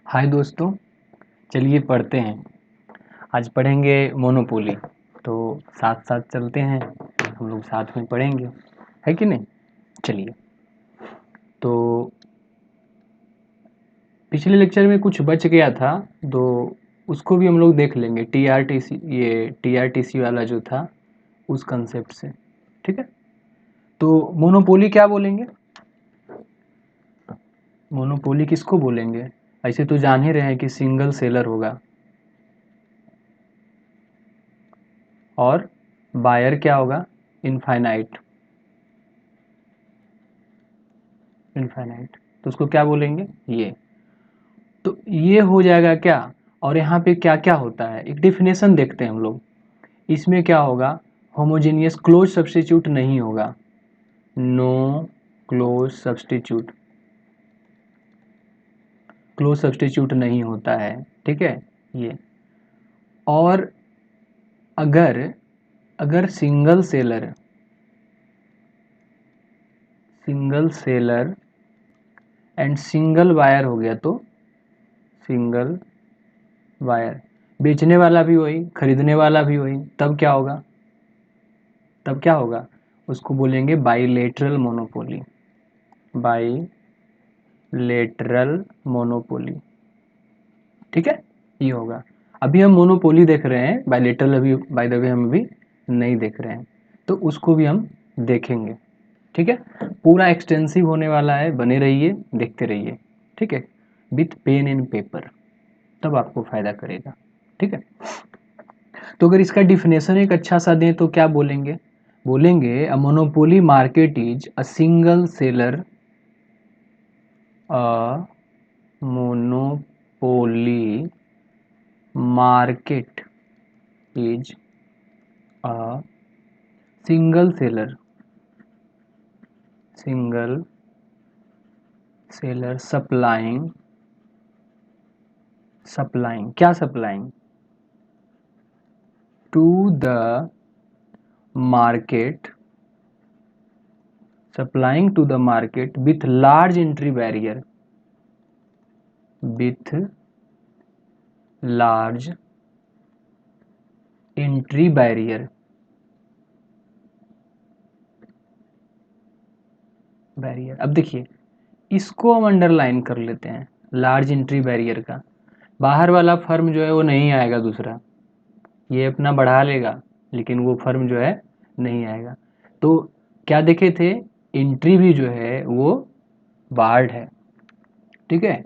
हाय दोस्तों, चलिए पढ़ते हैं। आज पढ़ेंगे मोनोपोली। तो साथ साथ चलते हैं, हम लोग साथ में पढ़ेंगे, है कि नहीं। चलिए, तो पिछले लेक्चर में कुछ बच गया था, तो उसको भी हम लोग देख लेंगे। टीआरटीसी, ये टीआरटीसी वाला जो था उस कंसेप्ट से, ठीक है। तो मोनोपोली क्या बोलेंगे? मोनोपोली किसको बोलेंगे? ऐसे तो जान ही रहे हैं कि सिंगल सेलर होगा, और बायर क्या होगा? इनफाइनाइट। इनफाइनाइट, तो उसको क्या बोलेंगे? ये। तो ये हो जाएगा क्या? और यहाँ पे क्या क्या होता है, एक डिफिनेशन देखते हैं हम लोग। इसमें क्या होगा? होमोजेनियस क्लोज सब्स्टिट्यूट नहीं होगा। No close substitute, close substitute नहीं होता है, ठीक है। ये। और अगर अगर single seller and single buyer हो गया, तो सिंगल बायर, बेचने वाला भी वही, खरीदने वाला भी वही, तब क्या होगा? तब क्या होगा? उसको बोलेंगे बाइलेटरल मोनोपोली। बाइलेटरल मोनोपोली, ठीक है। ये होगा। अभी हम मोनोपोली देख रहे हैं, बाइलेटरल अभी बाय द वे हम अभी नहीं देख रहे हैं, तो उसको भी हम देखेंगे, ठीक है। पूरा एक्सटेंसिव होने वाला है, बने रहिए, देखते रहिए, ठीक है। विथ पेन एंड पेपर, तब आपको फायदा करेगा, ठीक है। तो अगर इसका डिफिनेशन एक अच्छा सा दें तो क्या बोलेंगे? बोलेंगे a monopoly market is a single seller, a monopoly market is a single seller supplying क्या? Supplying to the market, supplying to the market with large entry barrier, with large entry barrier, अब देखिए, इसको हम underline कर लेते हैं, large entry barrier का। बाहर वाला फर्म जो है वो नहीं आएगा दूसरा, ये अपना बढ़ा लेगा, लेकिन वो फर्म जो है नहीं आएगा। तो क्या देखे थे? एंट्री भी जो है वो बार्ड है, ठीक है।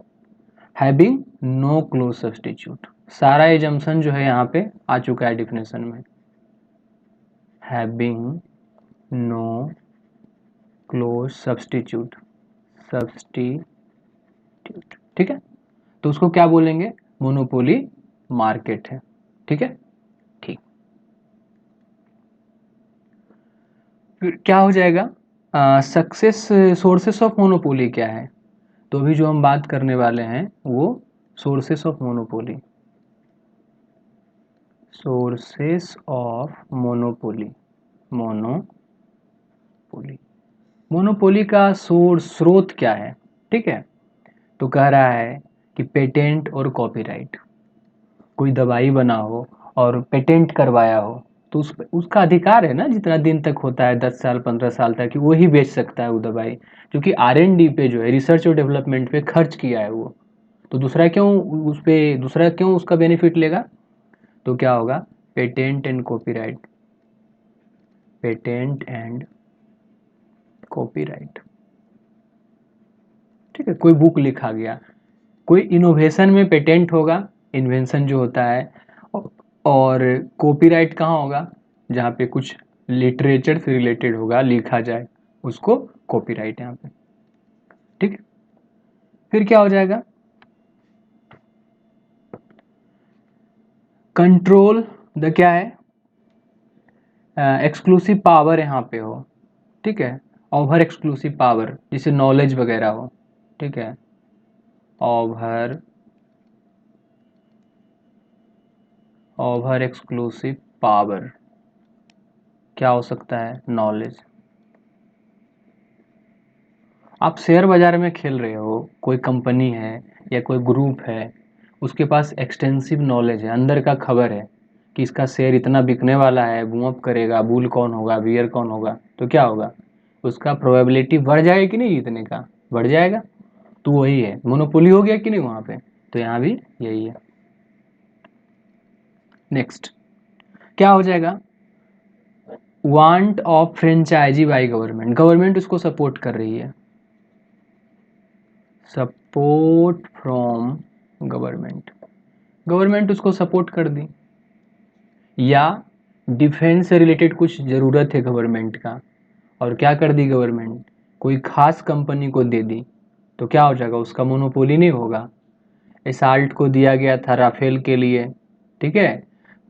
हैविंग नो क्लोज सब्स्टिट्यूट, सारा एजम्पशन जो है यहाँ पे आ चुका है डिफिनेशन में। हैविंग नो क्लोज सब्स्टिट्यूट, ठीक है। तो उसको क्या बोलेंगे? मोनोपोली मार्केट है, ठीक है। ठीक। फिर क्या हो जाएगा? सक्सेस सोर्सेस ऑफ मोनोपोली क्या है? तो अभी जो हम बात करने वाले हैं वो sources of monopoly, sources of monopoly. Monopoly, monopoly का सोर्स, स्रोत क्या है? ठीक है। तो कह रहा है कि पेटेंट और कॉपीराइट। कोई दवाई बना हो और पेटेंट करवाया हो, तो उसका अधिकार है ना, जितना दिन तक होता है, 10 साल 15 साल तक, कि वो ही बेच सकता है वो दवाई, क्योंकि R&D पे जो है, रिसर्च और डेवलपमेंट पे खर्च किया है वो। तो दूसरा क्यों उसका बेनिफिट लेगा? तो क्या होगा? Patent and copyright, patent and copyright, ठीक है। कोई बुक लिखा गया, कोई इनोवेशन में पेटेंट होगा, इन्वेंशन जो होता है, और कॉपीराइट कहाँ होगा? जहाँ पे कुछ लिटरेचर से रिलेटेड होगा, लिखा जाए, उसको कॉपीराइट यहाँ पे, ठीक है। फिर क्या हो जाएगा? कंट्रोल द क्या है? एक्सक्लूसिव पावर यहाँ पे हो, ठीक है। ओवर एक्सक्लूसिव पावर, जैसे नॉलेज वगैरह हो, ठीक है। ओवर ओवर एक्सक्लूसिव पावर क्या हो सकता है? नॉलेज। आप शेयर बाजार में खेल रहे हो, कोई कंपनी है या कोई ग्रुप है, उसके पास एक्सटेंसिव नॉलेज है, अंदर का खबर है कि इसका शेयर इतना बिकने वाला है, बूम अप करेगा, बुल कौन होगा, बियर कौन होगा, तो क्या होगा, उसका प्रोबेबिलिटी बढ़ जाएगा कि नहीं जीतने का, बढ़ जाएगा। तो वही है, मोनोपोली हो गया कि नहीं वहाँ पे, तो यहाँ भी यही है। नेक्स्ट क्या हो जाएगा, want of franchisee by government, government उसको सपोर्ट कर रही है, सपोर्ट फ्रॉम गवर्नमेंट, गवर्नमेंट उसको सपोर्ट कर दी, या डिफेंस से रिलेटेड कुछ ज़रूरत है गवर्नमेंट का और क्या कर दी गवर्नमेंट, कोई खास कंपनी को दे दी, तो क्या हो जाएगा, उसका मोनोपोली नहीं होगा। एसाल्ट को दिया गया था राफेल के लिए, ठीक है,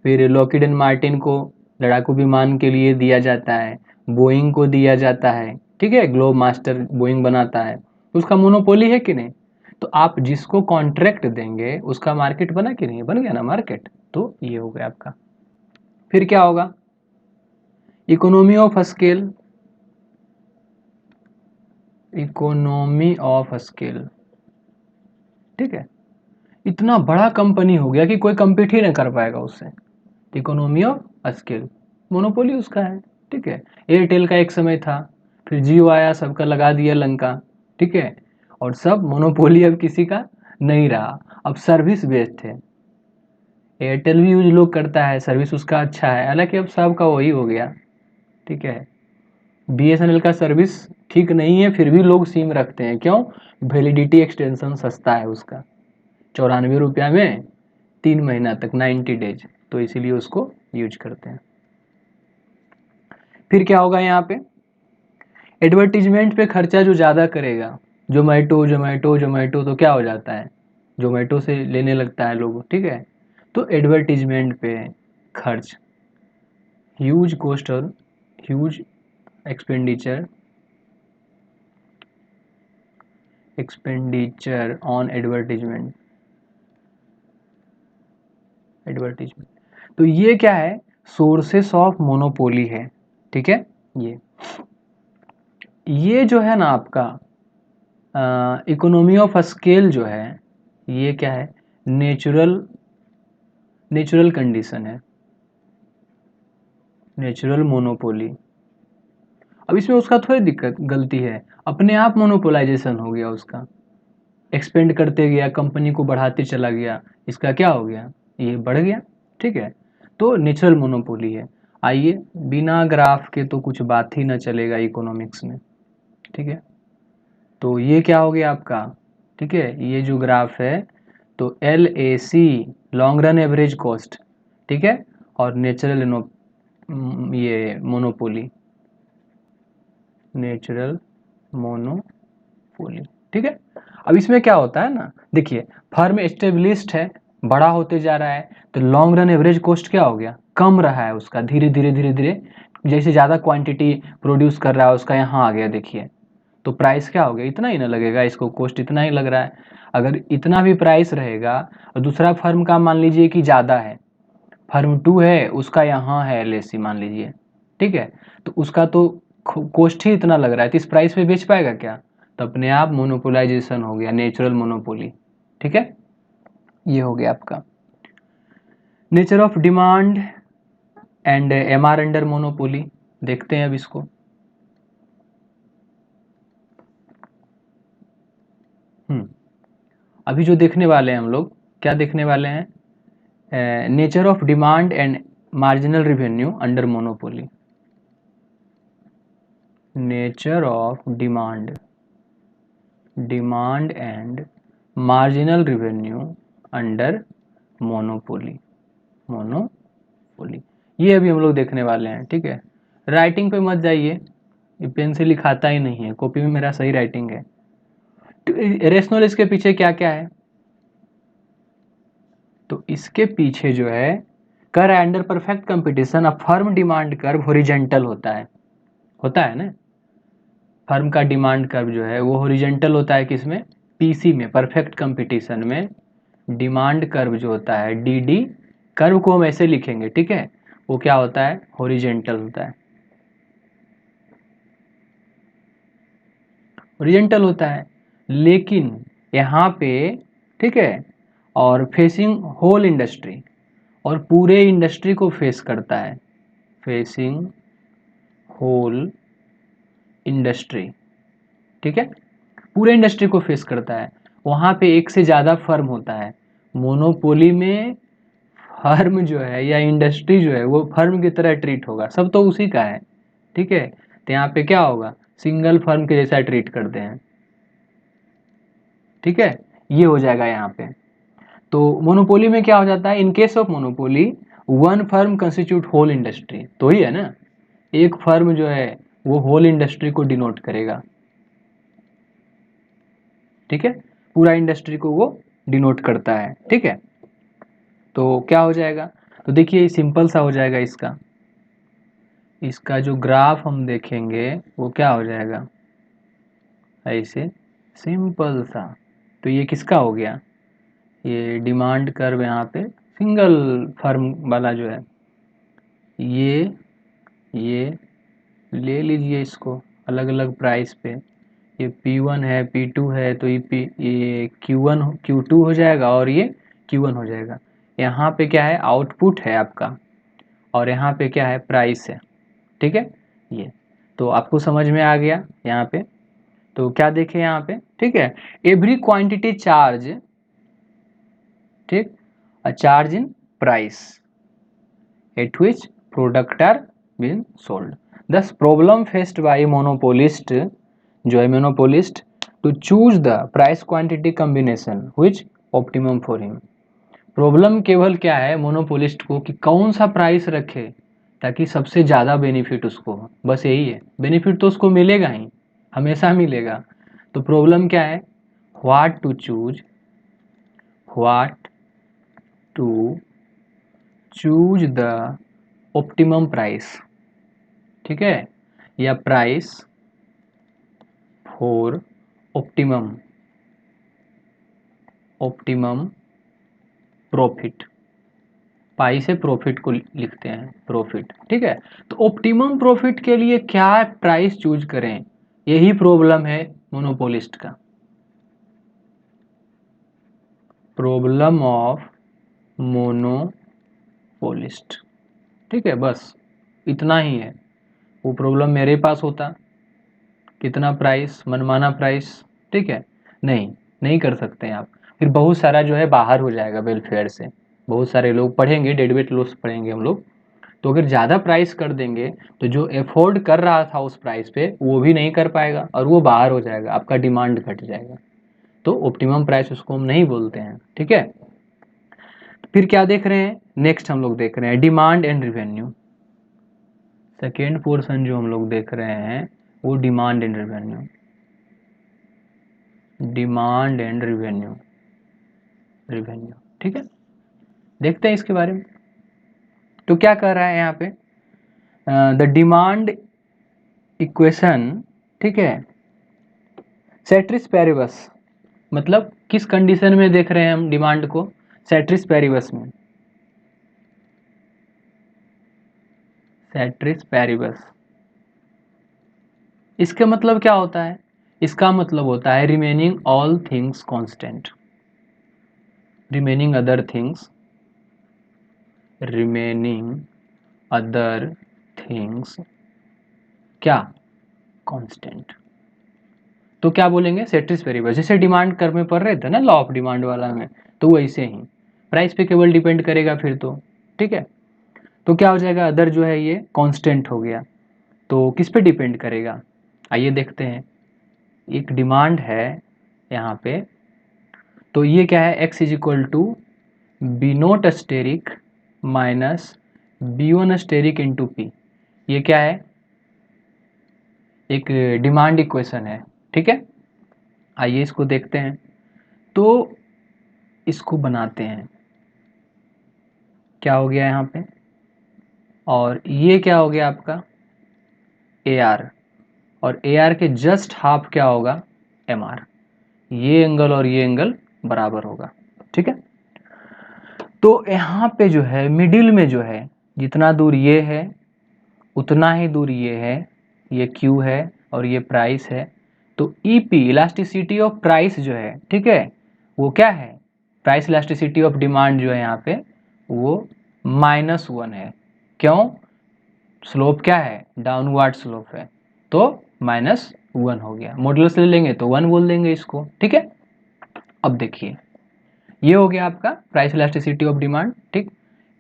फिर लॉकहीड एंड मार्टिन को लड़ाकू विमान के लिए दिया जाता है, बोइंग को दिया जाता है, ठीक है, ग्लोब मास्टर बोइंग बनाता है, तो उसका मोनोपोली है कि नहीं। तो आप जिसको कॉन्ट्रैक्ट देंगे उसका मार्केट बना कि नहीं, बन गया ना मार्केट, तो ये हो गया आपका। फिर क्या होगा, economy of scale, economy of scale, ठीक है, इतना बड़ा कंपनी हो गया कि कोई compete ही नहीं कर पाएगा उससे, इकोनॉमी ऑफ स्केल, मोनोपोली उसका है, ठीक है। एयरटेल का एक समय था, फिर जियो आया, सबका लगा दिया लंका, ठीक है, और सब मोनोपोली अब किसी का नहीं रहा, अब सर्विस बेस्ड है, एयरटेल भी यूज लोग करता है, सर्विस उसका अच्छा है, हालांकि अब सबका वही हो गया, ठीक है। बीएसएनएल का सर्विस ठीक नहीं है, फिर भी लोग सिम रखते हैं, क्यों, वैलिडिटी एक्सटेंशन सस्ता है उसका, 94 रुपया में 3 महीना तक, 90 डेज, तो इसीलिए उसको यूज करते हैं। फिर क्या होगा यहाँ पे, एडवर्टीजमेंट पे खर्चा जो ज़्यादा करेगा, जोमेटो जोमेटो जोमेटो, तो क्या हो जाता है, जोमेटो से लेने लगता है लोग, ठीक है, तो एडवर्टीजमेंट पे खर्च, ह्यूज कॉस्ट और huge expenditure, expenditure on advertisement, advertisement, तो ये क्या है, सोर्सेस ऑफ मोनोपोली है, ठीक है। ये जो है ना आपका इकोनॉमी ऑफ स्केल जो है, ये क्या है, नेचुरल नेचुरल कंडीशन है, नेचुरल मोनोपोली। अब इसमें उसका थोड़ी दिक्कत गलती है, अपने आप मोनोपोलाइजेशन हो गया उसका, एक्सपेंड करते गया, कंपनी को बढ़ाते चला गया, इसका क्या हो गया, ये बढ़ गया, ठीक है, तो नेचुरल मोनोपोली है। आइए, बिना ग्राफ के तो कुछ बात ही ना चलेगा इकोनॉमिक्स में, ठीक है, तो ये क्या हो गया आपका, ठीक है, ये जो ग्राफ है, तो LAC, long run average cost, ठीक है, और नेचुरल ये मोनोपोली, नेचुरल मोनोपोली, ठीक है। अब इसमें क्या होता है ना, देखिए, फर्म एस्टेब्लिश्ड है, बड़ा होते जा रहा है, तो लॉन्ग रन एवरेज कॉस्ट क्या हो गया, कम रहा है उसका, धीरे धीरे धीरे धीरे, जैसे ज़्यादा क्वांटिटी प्रोड्यूस कर रहा है उसका, यहाँ आ गया देखिए, तो प्राइस क्या हो गया, इतना ही ना लगेगा, इसको कॉस्ट इतना ही लग रहा है, अगर इतना भी प्राइस रहेगा और दूसरा फर्म का मान लीजिए कि ज़्यादा है, फर्म 2 है, उसका यहाँ है LAC मान लीजिए, ठीक है, तो उसका तो कॉस्ट ही इतना लग रहा है, तो इस प्राइस पे बेच पाएगा क्या, तो अपने आप मोनोपोलाइजेशन हो गया, नेचुरल मोनोपोली, ठीक है, ये हो गया आपका। Nature of demand and MR under monopoly, देखते हैं अब इसको। अभी जो देखने वाले हैं हम लोग, क्या देखने वाले हैं, nature of demand and marginal revenue under monopoly, nature of demand, demand and marginal revenue under monopoly, monopoly, ये अभी हम लोग देखने वाले हैं, ठीक है। राइटिंग पे मत जाइए, ये पेन से लिखाता ही नहीं है, कॉपी में मेरा सही राइटिंग है। तो रेशनल इसके पीछे क्या क्या है, तो इसके पीछे जो है, कर under perfect competition a firm demand curve horizontal होता है ना, फर्म का डिमांड कर्व जो है वो हॉरिजॉन्टल होता है, किसमें, PC में, परफेक्ट कंपटीशन में डिमांड कर्व जो होता है, DD कर्व को हम ऐसे लिखेंगे, ठीक है, वो क्या होता है, हॉरिजॉन्टल होता है, ओरिजेंटल होता है, लेकिन यहाँ पे ठीक है, और फेसिंग होल इंडस्ट्री, और पूरे इंडस्ट्री को फेस करता है, फेसिंग होल इंडस्ट्री, ठीक है, पूरे इंडस्ट्री को फेस करता है। वहाँ पे एक से ज़्यादा फर्म होता है। मोनोपोली में फर्म जो है या इंडस्ट्री जो है वो फर्म की तरह ट्रीट होगा, सब तो उसी का है, ठीक है। तो यहाँ पे क्या होगा, सिंगल फर्म के जैसा ट्रीट करते हैं, ठीक है, ये हो जाएगा यहाँ पे। तो मोनोपोली में क्या हो जाता है, in case of monopoly one firm constitute whole industry, तो ही है ना, एक फर्म जो है वो होल इंडस्ट्री को डिनोट करेगा, ठीक है, पूरा इंडस्ट्री को वो डिनोट करता है, ठीक है। तो क्या हो जाएगा, तो देखिए सिंपल सा हो जाएगा इसका, इसका जो ग्राफ हम देखेंगे वो क्या हो जाएगा, ऐसे सिंपल सा। तो ये किसका हो गया, ये डिमांड कर्व यहाँ पे सिंगल फर्म वाला जो है, ये ले लीजिए इसको अलग अलग प्राइस पे, ये P1 है, P2 है, तो ये Q1 Q2 हो जाएगा और ये Q1 हो जाएगा। यहाँ पे क्या है, आउटपुट है आपका, और यहाँ पे क्या है, प्राइस है, ठीक है। ये तो आपको समझ में आ गया यहाँ पे। तो क्या देखें यहाँ पे, ठीक है, एवरी क्वांटिटी चार्ज, ठीक, a charge in price at which product are been sold. Thus problem faced by monopolist, जो है monopolist, to choose the price quantity combination which optimum for him. Problem केवल क्या है मोनोपोलिस्ट को कि कौन सा प्राइस रखे ताकि सबसे ज़्यादा बेनिफिट उसको हो, बस यही है। बेनिफिट तो उसको मिलेगा ही, हमेशा मिलेगा। तो प्रॉब्लम क्या है, what to choose, what to choose the optimum price, ठीक है, या price for optimum, optimum profit, pi से प्रॉफिट को लिखते हैं, प्रॉफिट, ठीक है। तो ऑप्टिमम प्रॉफिट के लिए क्या प्राइस चूज करें, यही प्रॉब्लम है मोनोपोलिस्ट का, प्रॉब्लम ऑफ मोनोपोलिस्ट, ठीक है। बस इतना ही है, वो प्रॉब्लम मेरे पास होता, कितना प्राइस, मनमाना प्राइस, ठीक है, नहीं कर सकते हैं आप, फिर बहुत सारा जो है बाहर हो जाएगा वेलफेयर से, बहुत सारे लोग पढ़ेंगे, डेडवेट लॉस पढ़ेंगे हम लोग। तो अगर ज़्यादा प्राइस कर देंगे तो जो एफोर्ड कर रहा था उस प्राइस पे वो भी नहीं कर पाएगा और वो बाहर हो जाएगा, आपका डिमांड घट जाएगा। तो ऑप्टिमम प्राइस उसको हम नहीं बोलते हैं, ठीक है। फिर क्या देख रहे हैं, नेक्स्ट हम लोग देख रहे हैं demand and revenue. Second portion जो हम लोग देख रहे हैं वो demand and revenue, demand and revenue, revenue, ठीक है। देखते हैं इसके बारे में। तो क्या कर रहा है यहाँ पे, द डिमांड इक्वेशन, ठीक है, सेट्रिस पैरिबस, मतलब किस कंडीशन में देख रहे हैं हम डिमांड को, सेट्रिस पैरिबस में, सेट्रिस पैरिबस। इसका मतलब क्या होता है, इसका मतलब होता है remaining all things constant, remaining other things, remaining other things क्या, कांस्टेंट। तो क्या बोलेंगे, सेट्रिस पैरिबस, जैसे डिमांड कर्व में पढ़ रहे थे ना, लॉ ऑफ डिमांड वाला में, तो वैसे ही प्राइस पे केवल डिपेंड करेगा फिर तो, ठीक है। तो क्या हो जाएगा, अदर जो है ये कांस्टेंट हो गया। तो किस पे डिपेंड करेगा, आइए देखते हैं। एक डिमांड है यहाँ पे, तो ये क्या है, x is equal to B naught asterisk minus B1 asterisk into P, ये क्या है, एक डिमांड इक्वेशन है, ठीक है। आइए इसको देखते हैं। तो इसको बनाते हैं, क्या हो गया यहाँ पे, और ये क्या हो गया आपका AR, और AR के जस्ट हाफ क्या होगा MR, ये एंगल और ये एंगल बराबर होगा, ठीक है। तो यहाँ पे जो है मिडिल में जो है, जितना दूर ये है उतना ही दूर ये है, ये Q है और ये प्राइस है। तो ईपी इलास्टिसिटी ऑफ प्राइस जो है, ठीक है, वो क्या है, प्राइस इलास्टिसिटी ऑफ डिमांड जो है यहाँ पे वो -1 है। क्यों? स्लोप क्या है, डाउनवर्ड स्लोप है, तो -1 हो गया। मॉडुलस ले लेंगे तो 1 बोल देंगे इसको, ठीक है। अब देखिए ये हो गया आपका प्राइस इलास्टिसिटी ऑफ डिमांड, ठीक।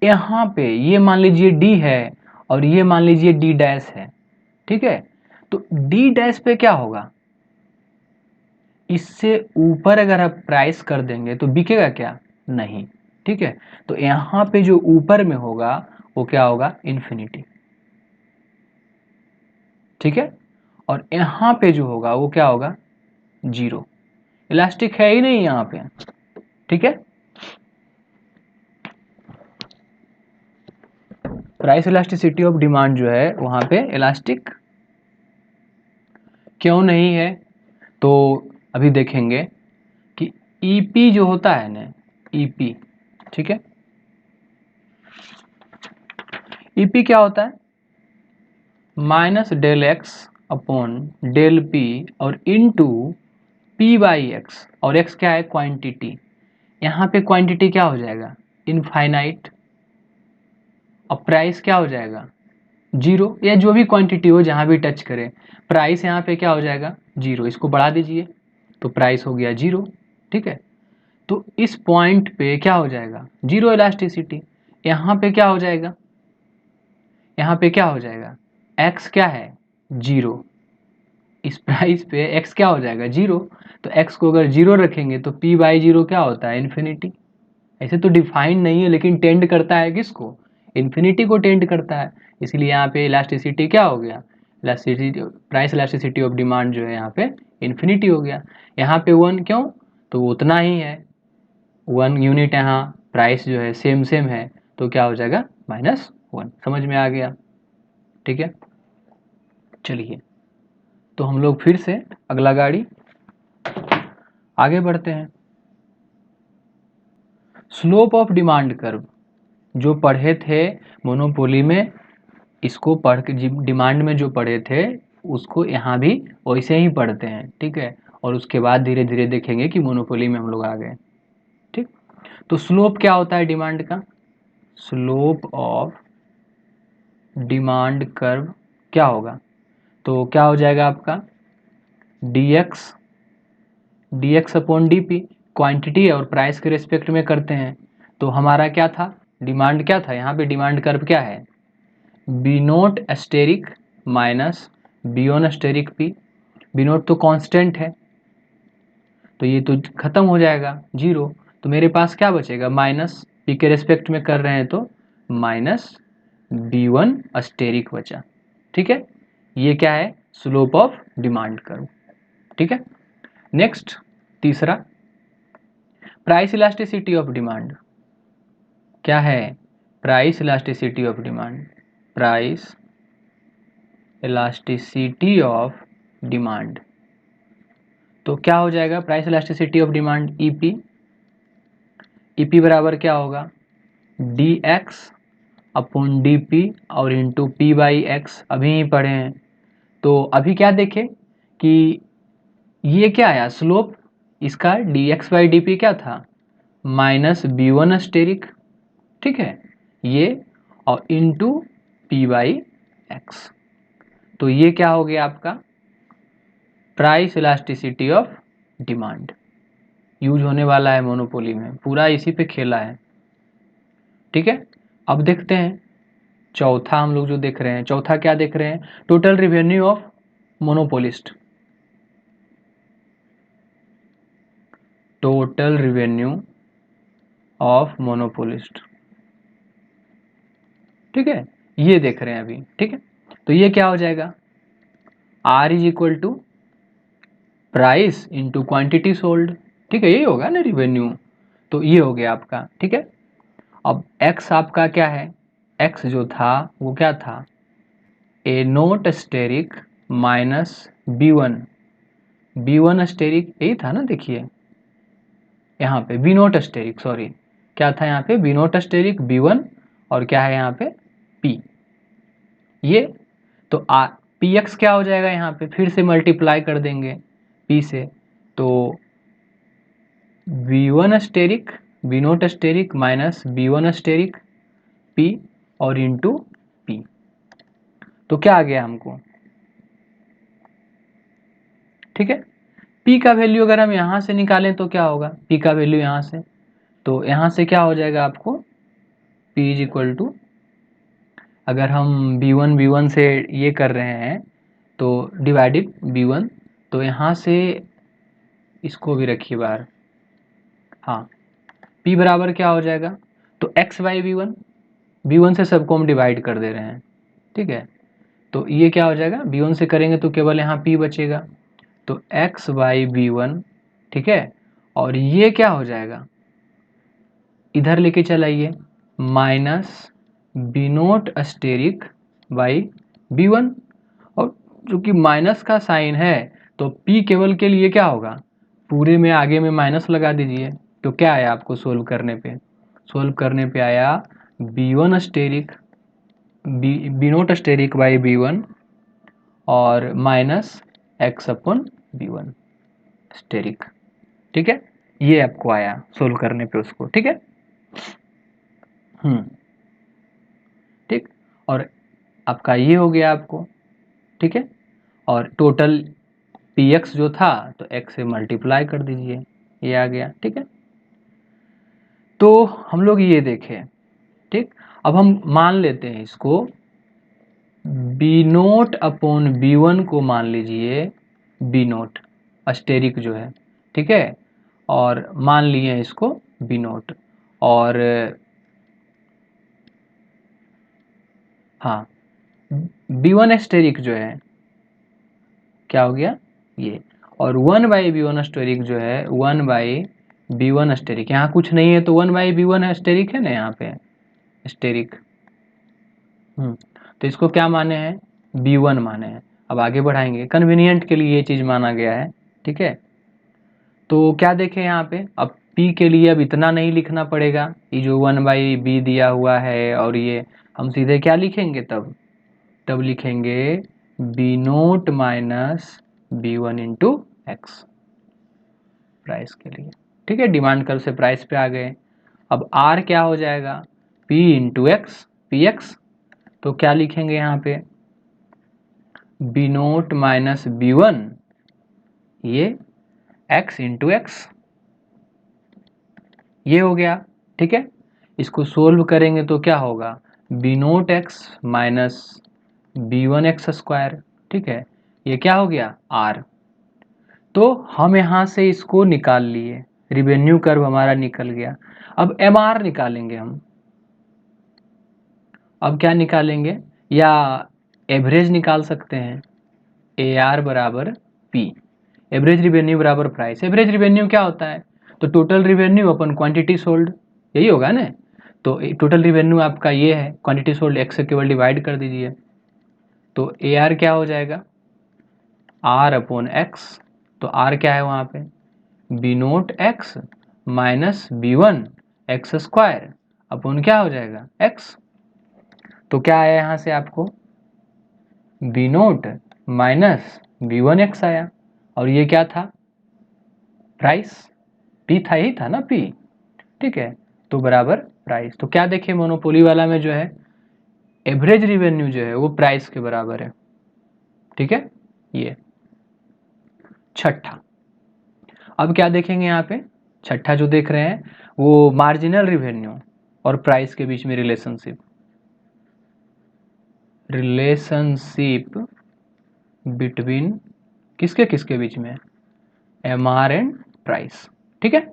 यहाँ पे ये मान लीजिए डी है और ये मान लीजिए डी डैश है, ठीक है। तो डी डैश पे क्या होगा, इससे ऊपर अगर आप प्राइस कर देंगे तो बिकेगा क्या, नहीं, ठीक है। तो यहाँ पे जो ऊपर में होगा वो क्या होगा, इन्फिनिटी, ठीक है। और यहाँ पे जो होगा वो क्या होगा, 0। इलास्टिक है ही नहीं यहाँ पे, ठीक है। प्राइस इलास्टिसिटी ऑफ डिमांड जो है वहां पे इलास्टिक क्यों नहीं है, तो अभी देखेंगे कि ईपी जो होता है ना, ईपी, ठीक है, ईपी क्या होता है, -del x upon del P और इनटू p/x, और x क्या है, क्वांटिटी। यहाँ पे क्वांटिटी क्या हो जाएगा, इनफाइनाइट, और प्राइस क्या हो जाएगा, 0, या जो भी क्वांटिटी हो जहाँ भी टच करे, प्राइस यहाँ पे क्या हो जाएगा, 0। इसको बढ़ा दीजिए तो प्राइस हो गया 0, ठीक है। तो इस पॉइंट पे क्या हो जाएगा, 0 इलास्टिसिटी। यहाँ पे क्या हो जाएगा, यहाँ पे क्या हो जाएगा, x क्या है, 0। इस प्राइस पे x क्या हो जाएगा, 0। तो x को अगर 0 रखेंगे तो p/0 क्या होता है, इन्फिनिटी। ऐसे तो डिफाइन नहीं है लेकिन टेंड करता है किसको, इन्फिनिटी को टेंड करता है। इसलिए यहाँ पे इलास्टिसिटी क्या हो गया, elasticity, price elasticity of demand जो है यहाँ पे इन्फिनिटी हो गया। यहाँ पे 1 क्यों, तो उतना ही है, 1 यूनिट, यहाँ प्राइस जो है सेम सेम है, तो क्या हो जाएगा, -1। समझ में आ गया, ठीक है। चलिए तो हम लोग फिर से अगला गाड़ी आगे बढ़ते हैं। स्लोप ऑफ डिमांड कर्व जो पढ़े थे मोनोपोली में, इसको पढ़ के डिमांड में जो पढ़े थे उसको यहाँ भी वैसे ही पढ़ते हैं, ठीक है। और उसके बाद धीरे धीरे देखेंगे कि मोनोपोली में हम लोग आ गए, ठीक। तो स्लोप क्या होता है डिमांड का, स्लोप ऑफ डिमांड कर्व क्या होगा, तो क्या हो जाएगा आपका dx अपॉन डी, क्वांटिटी और प्राइस के रिस्पेक्ट में करते हैं। तो हमारा क्या था, डिमांड क्या था, यहाँ पे डिमांड कर्व क्या है, B naught asterisk minus B on asterisk P. B naught तो कांस्टेंट है तो ये तो खत्म हो जाएगा 0। तो मेरे पास क्या बचेगा, माइनस पी के रेस्पेक्ट में कर रहे हैं तो -b1 एस्टेरिक बचा, ठीक है। ये क्या है, स्लोप ऑफ डिमांड कर्व, ठीक है। नेक्स्ट तीसरा, प्राइस इलास्टिसिटी ऑफ डिमांड क्या है, price elasticity of demand, price elasticity of demand, तो क्या हो जाएगा price elasticity of demand, EP बराबर क्या होगा, dx अपॉन डी और इंटू p/x, अभी ही पढ़े हैं। तो अभी क्या देखें कि ये क्या आया स्लोप, इसका dx/dt क्या था, -b1 एस्टेरिक, ठीक है, ये और इंटू p/x। तो ये क्या हो गया आपका price elasticity of demand, use होने वाला है मोनोपोली में, पूरा इसी पे खेला है, ठीक है। अब देखते हैं चौथा, हम लोग जो देख रहे हैं, चौथा क्या देख रहे हैं, total revenue of monopolist, total revenue of monopolist, ठीक है, ये देख रहे हैं अभी, ठीक है। तो ये क्या हो जाएगा, R is equal to price into quantity sold, ठीक है, यही होगा ना रिवेन्यू। तो ये हो गया आपका, ठीक है। अब x आपका क्या है, x जो था वो क्या था, a naught asterisk minus b one asterisk, यही था ना, देखिए यहाँ पे बी नोट स्टेरिक, सॉरी क्या था यहाँ पे, बी नोट स्टेरिक b1, और क्या है यहाँ पे p, ये तो पी एक्स क्या हो जाएगा, यहाँ पे फिर से मल्टीप्लाई कर देंगे P से, तो V1 asterisk V0 asterisk minus V1 asterisk P और इंटू P। तो क्या आ गया हमको, ठीक है। P का वैल्यू अगर हम यहाँ से निकालें तो क्या होगा, P का वैल्यू यहाँ से, तो यहाँ से क्या हो जाएगा आपको, P इज इक्वल टू, अगर हम V1 से ये कर रहे हैं तो डिवाइडेड V1, तो यहाँ से इसको भी रखिए बाहर, हाँ, P बराबर क्या हो जाएगा, तो x बाई V1 से सबको हम डिवाइड कर दे रहे हैं, ठीक है। तो ये क्या हो जाएगा, V1 से करेंगे तो केवल यहाँ P बचेगा, तो x बाई V1, ठीक है। और ये क्या हो जाएगा, इधर लेके चलाइए, minus B0 steric by V1, और जो कि माइनस का साइन है तो P केवल के लिए क्या होगा, पूरे में आगे में माइनस लगा दीजिए। तो क्या आया आपको सोल्व करने पे आया B1 steric B0 steric by B1 और माइनस x अपन B1 स्टेरिक, ठीक है। ये आपको आया सोल्व करने पे उसको, ठीक है। ठीक, और आपका ये हो गया आपको, ठीक है। और टोटल px जो था तो x से मल्टीप्लाई कर दीजिए, ये आ गया, ठीक है। तो हम लोग ये देखें, ठीक। अब हम मान लेते हैं इसको B0 अपॉन B1 को मान लीजिए B0 अस्टेरिक जो है, ठीक है, और मान लिए इसको B0, और हाँ B1 अस्टेरिक जो है क्या हो गया ये, और 1 बाई B1 अस्टेरिक जो है 1 बाई B1 अस्टेरिक, यहाँ कुछ नहीं है तो 1 बाई B1 अस्टेरिक है ना यहाँ पे अस्टेरिक, तो इसको क्या माने हैं, B1 माने हैं। अब आगे बढ़ाएंगे, कन्वीनियंट के लिए ये चीज़ माना गया है, ठीक है। तो क्या देखें यहाँ पे, अब P के लिए अब इतना नहीं लिखना पड़ेगा, ये जो 1 बाई B दिया हुआ है, और ये हम सीधे क्या लिखेंगे, तब लिखेंगे B0 minus B1 into x, price के लिए, ठीक है। डिमांड कर्व से प्राइस पे आ गए। अब R क्या हो जाएगा, P into x, P x, तो क्या लिखेंगे यहाँ पे B0 माइनस B1, ये x इंटू एक्स, ये हो गया, ठीक है। इसको सोल्व करेंगे तो क्या होगा, B0 x minus B1 x square, ठीक है। ये क्या हो गया R, तो हम यहाँ से इसको निकाल लिए, रिवेन्यू कर्व हमारा निकल गया। अब MR निकालेंगे हम, अब क्या निकालेंगे, या एवरेज निकाल सकते हैं, AR बराबर P, एवरेज रिवेन्यू बराबर प्राइस। एवरेज रिवेन्यू क्या होता है, तो टोटल रिवेन्यू अपन क्वांटिटी सोल्ड, यही होगा ना। तो टोटल रिवेन्यू आपका ये है, क्वांटिटी सोल्ड x से केवल डिवाइड कर दीजिए, तो AR क्या हो जाएगा, R अपॉन एक्स, तो R क्या है वहाँ पे, B0 x minus B1 x square upon क्या हो जाएगा x, तो क्या आया यहाँ से आपको B0 माइनस B1 एक्स आया, और ये क्या था, प्राइस, P था, ही था ना P, ठीक है, तो बराबर प्राइस। तो क्या देखें, मोनोपोली वाला में जो है एवरेज रिवेन्यू जो है वो प्राइस के बराबर है, ठीक है। ये छठा, अब क्या देखेंगे यहाँ पे, छठा जो देख रहे हैं वो मार्जिनल रिवेन्यू और प्राइस के बीच में रिलेशनशिप बिटवीन किसके बीच में, MR एंड प्राइस, ठीक है,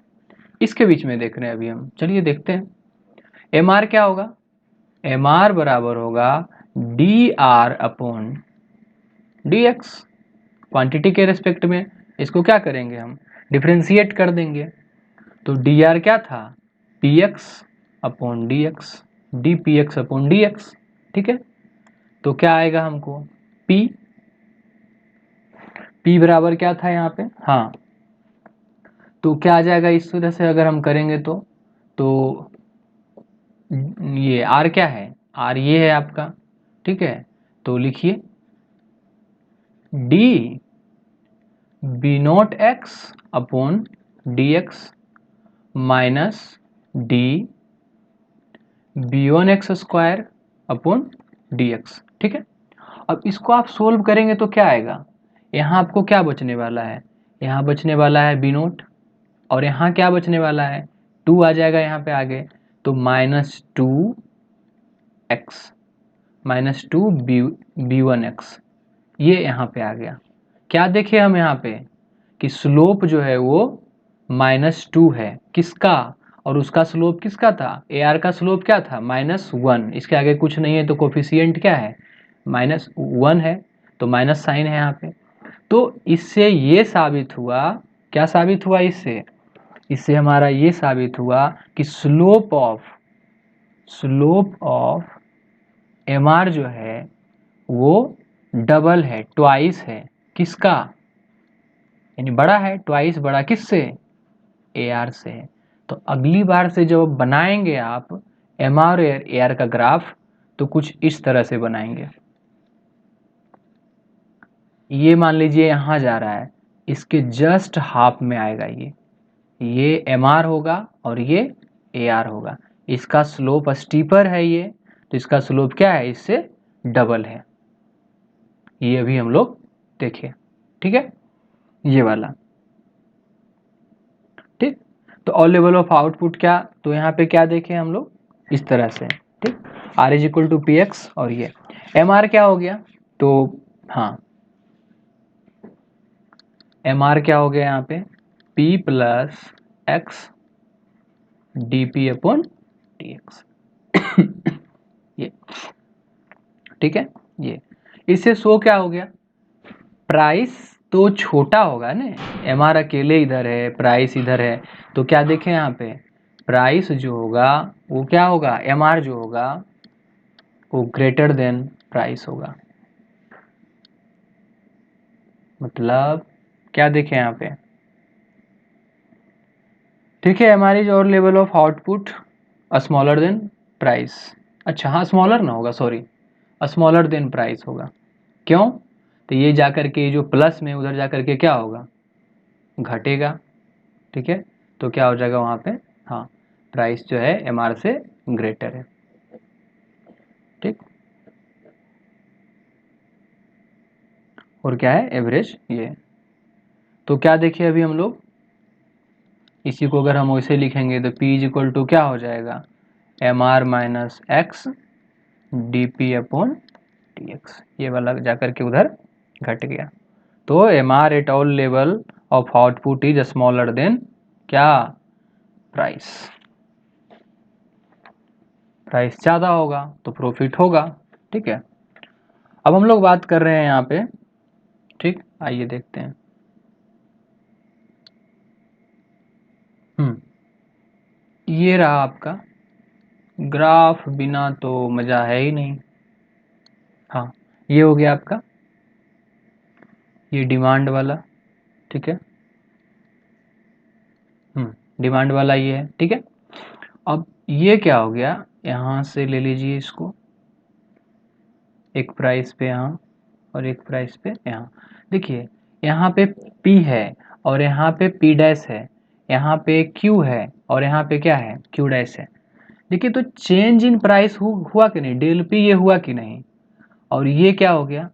इसके बीच में देख रहे हैं अभी हम। चलिए देखते हैं MR क्या होगा, MR बराबर होगा DR अपॉन DX, क्वांटिटी के रेस्पेक्ट में इसको क्या करेंगे हम, डिफ्रेंशिएट कर देंगे, तो DR क्या था, PX upon DX, DPX upon DX, ठीक है। तो क्या आएगा हमको, P बराबर क्या था यहाँ पे, हाँ, तो क्या आ जाएगा इस तरह से अगर हम करेंगे तो ये R क्या है, R ये है आपका, ठीक है। तो लिखिए D B naught X upon D X minus D B one X square upon D X. ठीक है, अब इसको आप सोल्व करेंगे तो क्या आएगा, यहाँ आपको क्या बचने वाला है, यहाँ बचने वाला है बी नोट, और यहाँ क्या बचने वाला है, 2 आ जाएगा यहाँ पे आगे, तो -2 बी वन एक्स, ये यहाँ पे आ गया। क्या देखे हम यहाँ पे कि स्लोप जो है वो -2 है किसका, और उसका स्लोप किसका था, ए आर का स्लोप क्या था -1, इसके आगे कुछ नहीं है तो कोफिशिएंट क्या है -1 है, तो माइनस साइन है यहाँ पे। तो इससे ये साबित हुआ, क्या साबित हुआ इससे, इससे हमारा ये साबित हुआ कि स्लोप ऑफ एम आर जो है वो डबल है, ट्वाइस है किसका, यानी बड़ा है, ट्वाइस बड़ा किससे, ए आर से। तो अगली बार से जब बनाएंगे आप एम आर और ए आर का ग्राफ तो कुछ इस तरह से बनाएंगे। ये मान लीजिए यहाँ जा रहा है, इसके जस्ट हाफ में आएगा ये एम आर होगा और ये ए आर होगा, इसका स्लोप स्टीपर है ये, तो इसका स्लोप क्या है, इससे डबल है, ये अभी हम लोग देखें। ठीक है, ये वाला। ठीक, तो ऑल लेवल ऑफ आउटपुट क्या, तो यहाँ पे क्या देखें हम लोग इस तरह से। ठीक, R is equal to P X, और ये एम आर क्या हो गया, तो हाँ एम आर क्या हो गया यहाँ पे, P plus x D P upon D X. ये ठीक है, ये इससे शो क्या हो गया, प्राइस तो छोटा होगा ना, एम आर अकेले इधर है, प्राइस इधर है, तो क्या देखें यहाँ पे प्राइस जो होगा वो क्या होगा, एम आर जो होगा वो ग्रेटर देन प्राइस होगा। मतलब क्या देखें यहाँ पे, ठीक है, एम आर इज और level of output smaller than price, अच्छा हाँ स्मॉलर ना होगा, सॉरी स्मॉलर देन प्राइस होगा, क्यों, तो ये जाकर के जो प्लस में उधर जाकर के क्या होगा, घटेगा। ठीक है, तो क्या हो जाएगा वहाँ पे, हाँ प्राइस जो है एम आर से ग्रेटर है। ठीक, और क्या है एवरेज ये, तो क्या देखिए अभी हम लोग इसी को अगर हम वैसे लिखेंगे तो P इज इक्वल टू क्या हो जाएगा, M R minus X D P upon D X, ये वाला जाकर के उधर घट गया। तो M R at all level of output is smaller than क्या, प्राइस, प्राइस ज़्यादा होगा तो प्रॉफिट होगा। ठीक है, अब हम लोग बात कर रहे हैं यहाँ पे, ठीक आइए देखते हैं। ये रहा आपका ग्राफ, बिना तो मज़ा है ही नहीं। हाँ ये हो गया आपका ये डिमांड वाला, ठीक है, डिमांड वाला ये है। ठीक है, अब ये क्या हो गया, यहाँ से ले लीजिए इसको, एक प्राइस पे यहाँ और एक प्राइस पे यहाँ, देखिए यहाँ पे P है और यहाँ पे P डैश है, यहाँ पे Q है और यहाँ पे क्या है, Q डैश है। देखिए तो चेंज इन प्राइस हुआ कि नहीं, डेल P ये हुआ कि नहीं, और ये क्या हो गया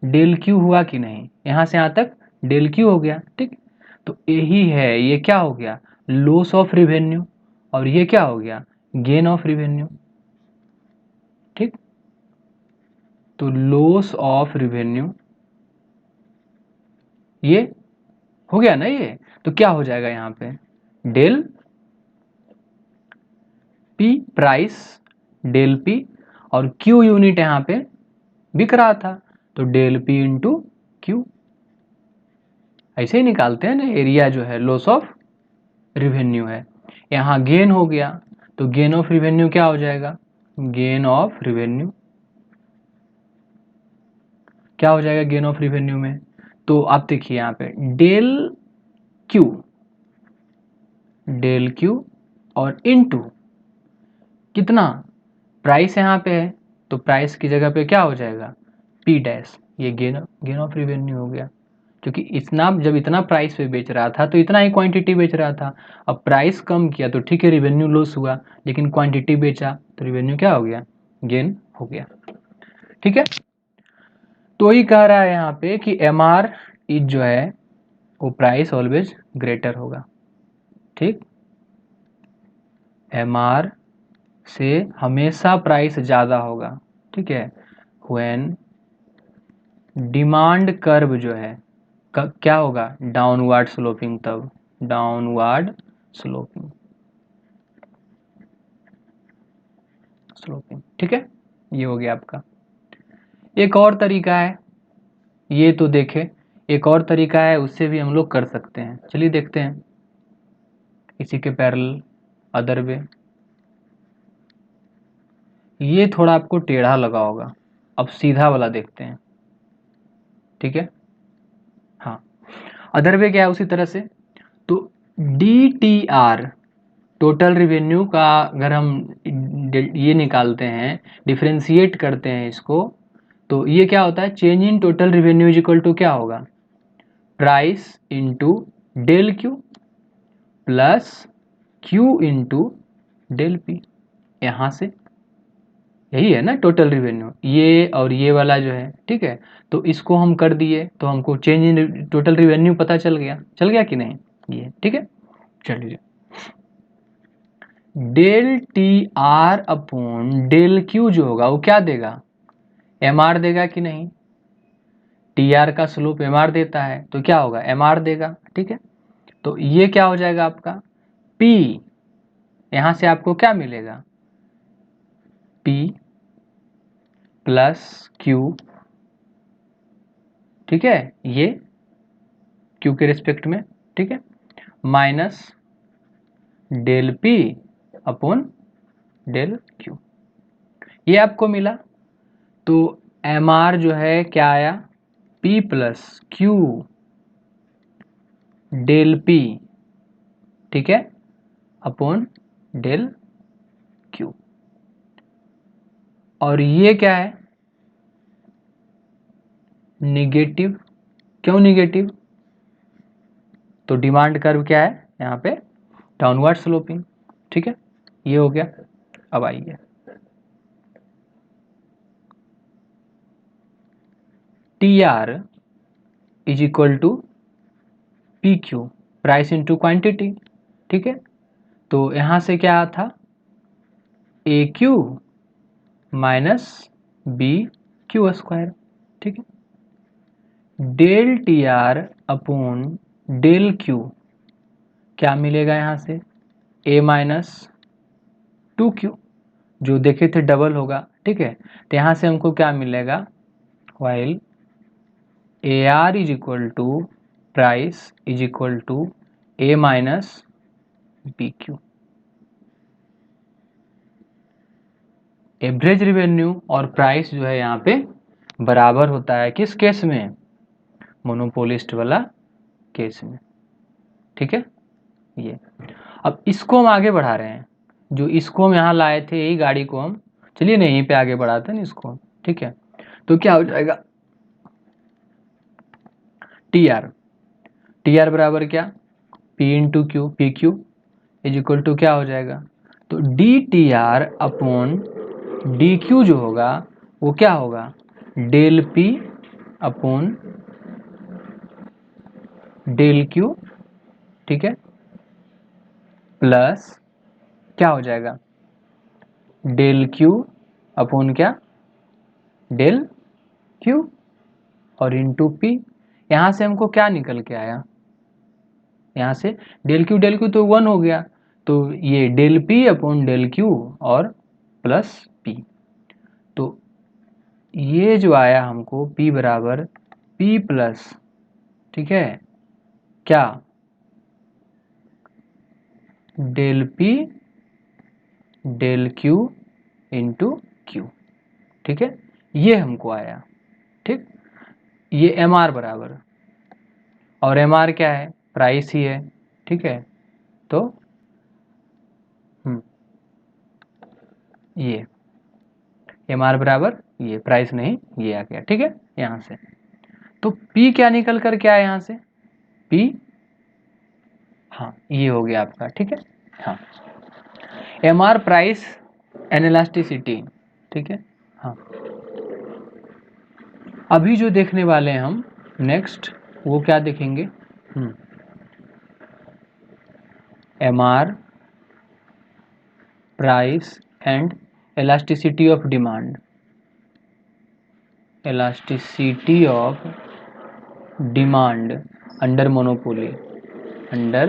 डेल Q हुआ कि नहीं, यहाँ से यहाँ तक डेल Q हो गया। ठीक, तो यही है, ये क्या हो गया लॉस ऑफ रिवेन्यू, और ये क्या हो गया गेन ऑफ रिवेन्यू। ठीक, तो लॉस ऑफ रिवेन्यू ये हो गया ना, ये तो क्या हो जाएगा यहाँ पे del P price del P, और Q यूनिट यहाँ पे बिक रहा था तो डेल P इंटू Q, ऐसे ही निकालते हैं ना, एरिया जो है लॉस ऑफ रिवेन्यू है। यहाँ गेन हो गया तो गेन ऑफ रिवेन्यू क्या हो जाएगा, गेन ऑफ रिवेन्यू क्या हो जाएगा गेन ऑफ रिवेन्यू में, तो आप देखिए यहाँ पे डेल क्यू और इनटू कितना, प्राइस यहाँ पे है तो प्राइस की जगह पे क्या हो जाएगा P डैश, ये गेन ऑफ रिवेन्यू हो गया। क्योंकि इतना जब इतना प्राइस पे बेच रहा था तो इतना ही क्वांटिटी बेच रहा था। अब प्राइस कम किया तो ठीक है रिवेन्यू लॉस हुआ, लेकिन क्वांटिटी बेचा तो रिवेन्यू क्या हो गया, गेन हो गया। ठीक है, तो वही कह रहा है यहाँ पे कि एम आर इज जो है वो प्राइस ऑलवेज ग्रेटर होगा। ठीक, एम आर से हमेशा प्राइस ज़्यादा होगा। ठीक है, व्हेन डिमांड कर्व जो है क्या होगा, डाउनवर्ड स्लोपिंग, तब डाउनवर्ड स्लोपिंग स्लोपिंग। ठीक है, ये हो गया आपका। एक और तरीका है, ये तो देखें, एक और तरीका है उससे भी हम लोग कर सकते हैं। चलिए देखते हैं इसी के पैरेलल अदर वे। ये थोड़ा आपको टेढ़ा लगा होगा, अब सीधा वाला देखते हैं। ठीक है, हाँ, अदर वे क्या है उसी तरह से। तो DTR टोटल रिवेन्यू का अगर हम ये निकालते हैं, डिफ्रेंशिएट करते हैं इसको, तो ये क्या होता है, change in total revenue is equal to क्या होगा, price into del Q plus Q into del P. यहाँ से यही है ना टोटल रिवेन्यू, ये और ये वाला जो है। ठीक है, तो इसको हम कर दिए तो हमको चेंज इन टोटल रिवेन्यू पता चल गया कि नहीं, ये ठीक है। चलिए, del T R upon del Q जो होगा वो क्या देगा, एम आर देगा कि नहीं, टी आर का स्लोप एम आर देता है तो क्या होगा, एम आर देगा। ठीक है, तो ये क्या हो जाएगा आपका पी, यहां से आपको क्या मिलेगा, पी प्लस क्यू। ठीक है, ये क्यू के रिस्पेक्ट में। ठीक है, minus del P upon del Q, ये आपको मिला। तो एम आर जो है क्या आया, P plus Q del P, ठीक है, अपॉन डेल क्यू। और ये क्या है, निगेटिव। क्यों निगेटिव, तो डिमांड कर्व क्या है यहाँ पे, डाउनवर्ड स्लोपिंग। ठीक है, ये हो गया। अब आइए T R is equal to P Q, price into quantity. ठीक है, तो यहाँ से क्या था, a Q minus B Q square. ठीक है, del T R upon del Q क्या मिलेगा यहाँ से, ए माइनस 2Q, जो देखे थे डबल होगा। ठीक है, तो यहाँ से हमको क्या मिलेगा, while A R is equal to price is equal to A minus B Q. Average revenue और प्राइस जो है यहाँ पे बराबर होता है, किस केस में, मोनोपोलिस्ट वाला केस में। ठीक है, ये अब इसको हम आगे बढ़ा रहे हैं, जो इसको हम यहाँ लाए थे यही गाड़ी को हम, चलिए ना यहीं पे आगे बढ़ाते हैं ना इसको। ठीक है, तो क्या हो जाएगा, टी आर बराबर क्या, P into Q, P Q is equal to क्या हो जाएगा, तो D T R upon D Q जो होगा वो क्या होगा, del P upon del Q. ठीक है, प्लस क्या हो जाएगा, डेल क्यू अपॉन क्या, डेल क्यू और इंटू पी। यहाँ से हमको क्या निकल के आया, यहाँ से डेल क्यू तो 1 हो गया, तो ये del P upon del Q और प्लस पी। तो ये जो आया हमको p बराबर p प्लस, ठीक है, क्या, del p del q into Q. ठीक है, ये हमको आया। ठीक, ये एम आर बराबर, और एम आर क्या है, प्राइस ही है। ठीक है, तो ये एम आर बराबर ये प्राइस नहीं, ये आ गया। ठीक है, यहाँ से तो P क्या निकल कर क्या है यहाँ से, P, हाँ ये हो गया आपका, ठीक है। हाँ, MR प्राइस एंड इलास्टिसिटी, ठीक है। हाँ, अभी जो देखने वाले हैं हम नेक्स्ट, वो क्या देखेंगे, MR price and elasticity of demand, elasticity of demand under monopoly, under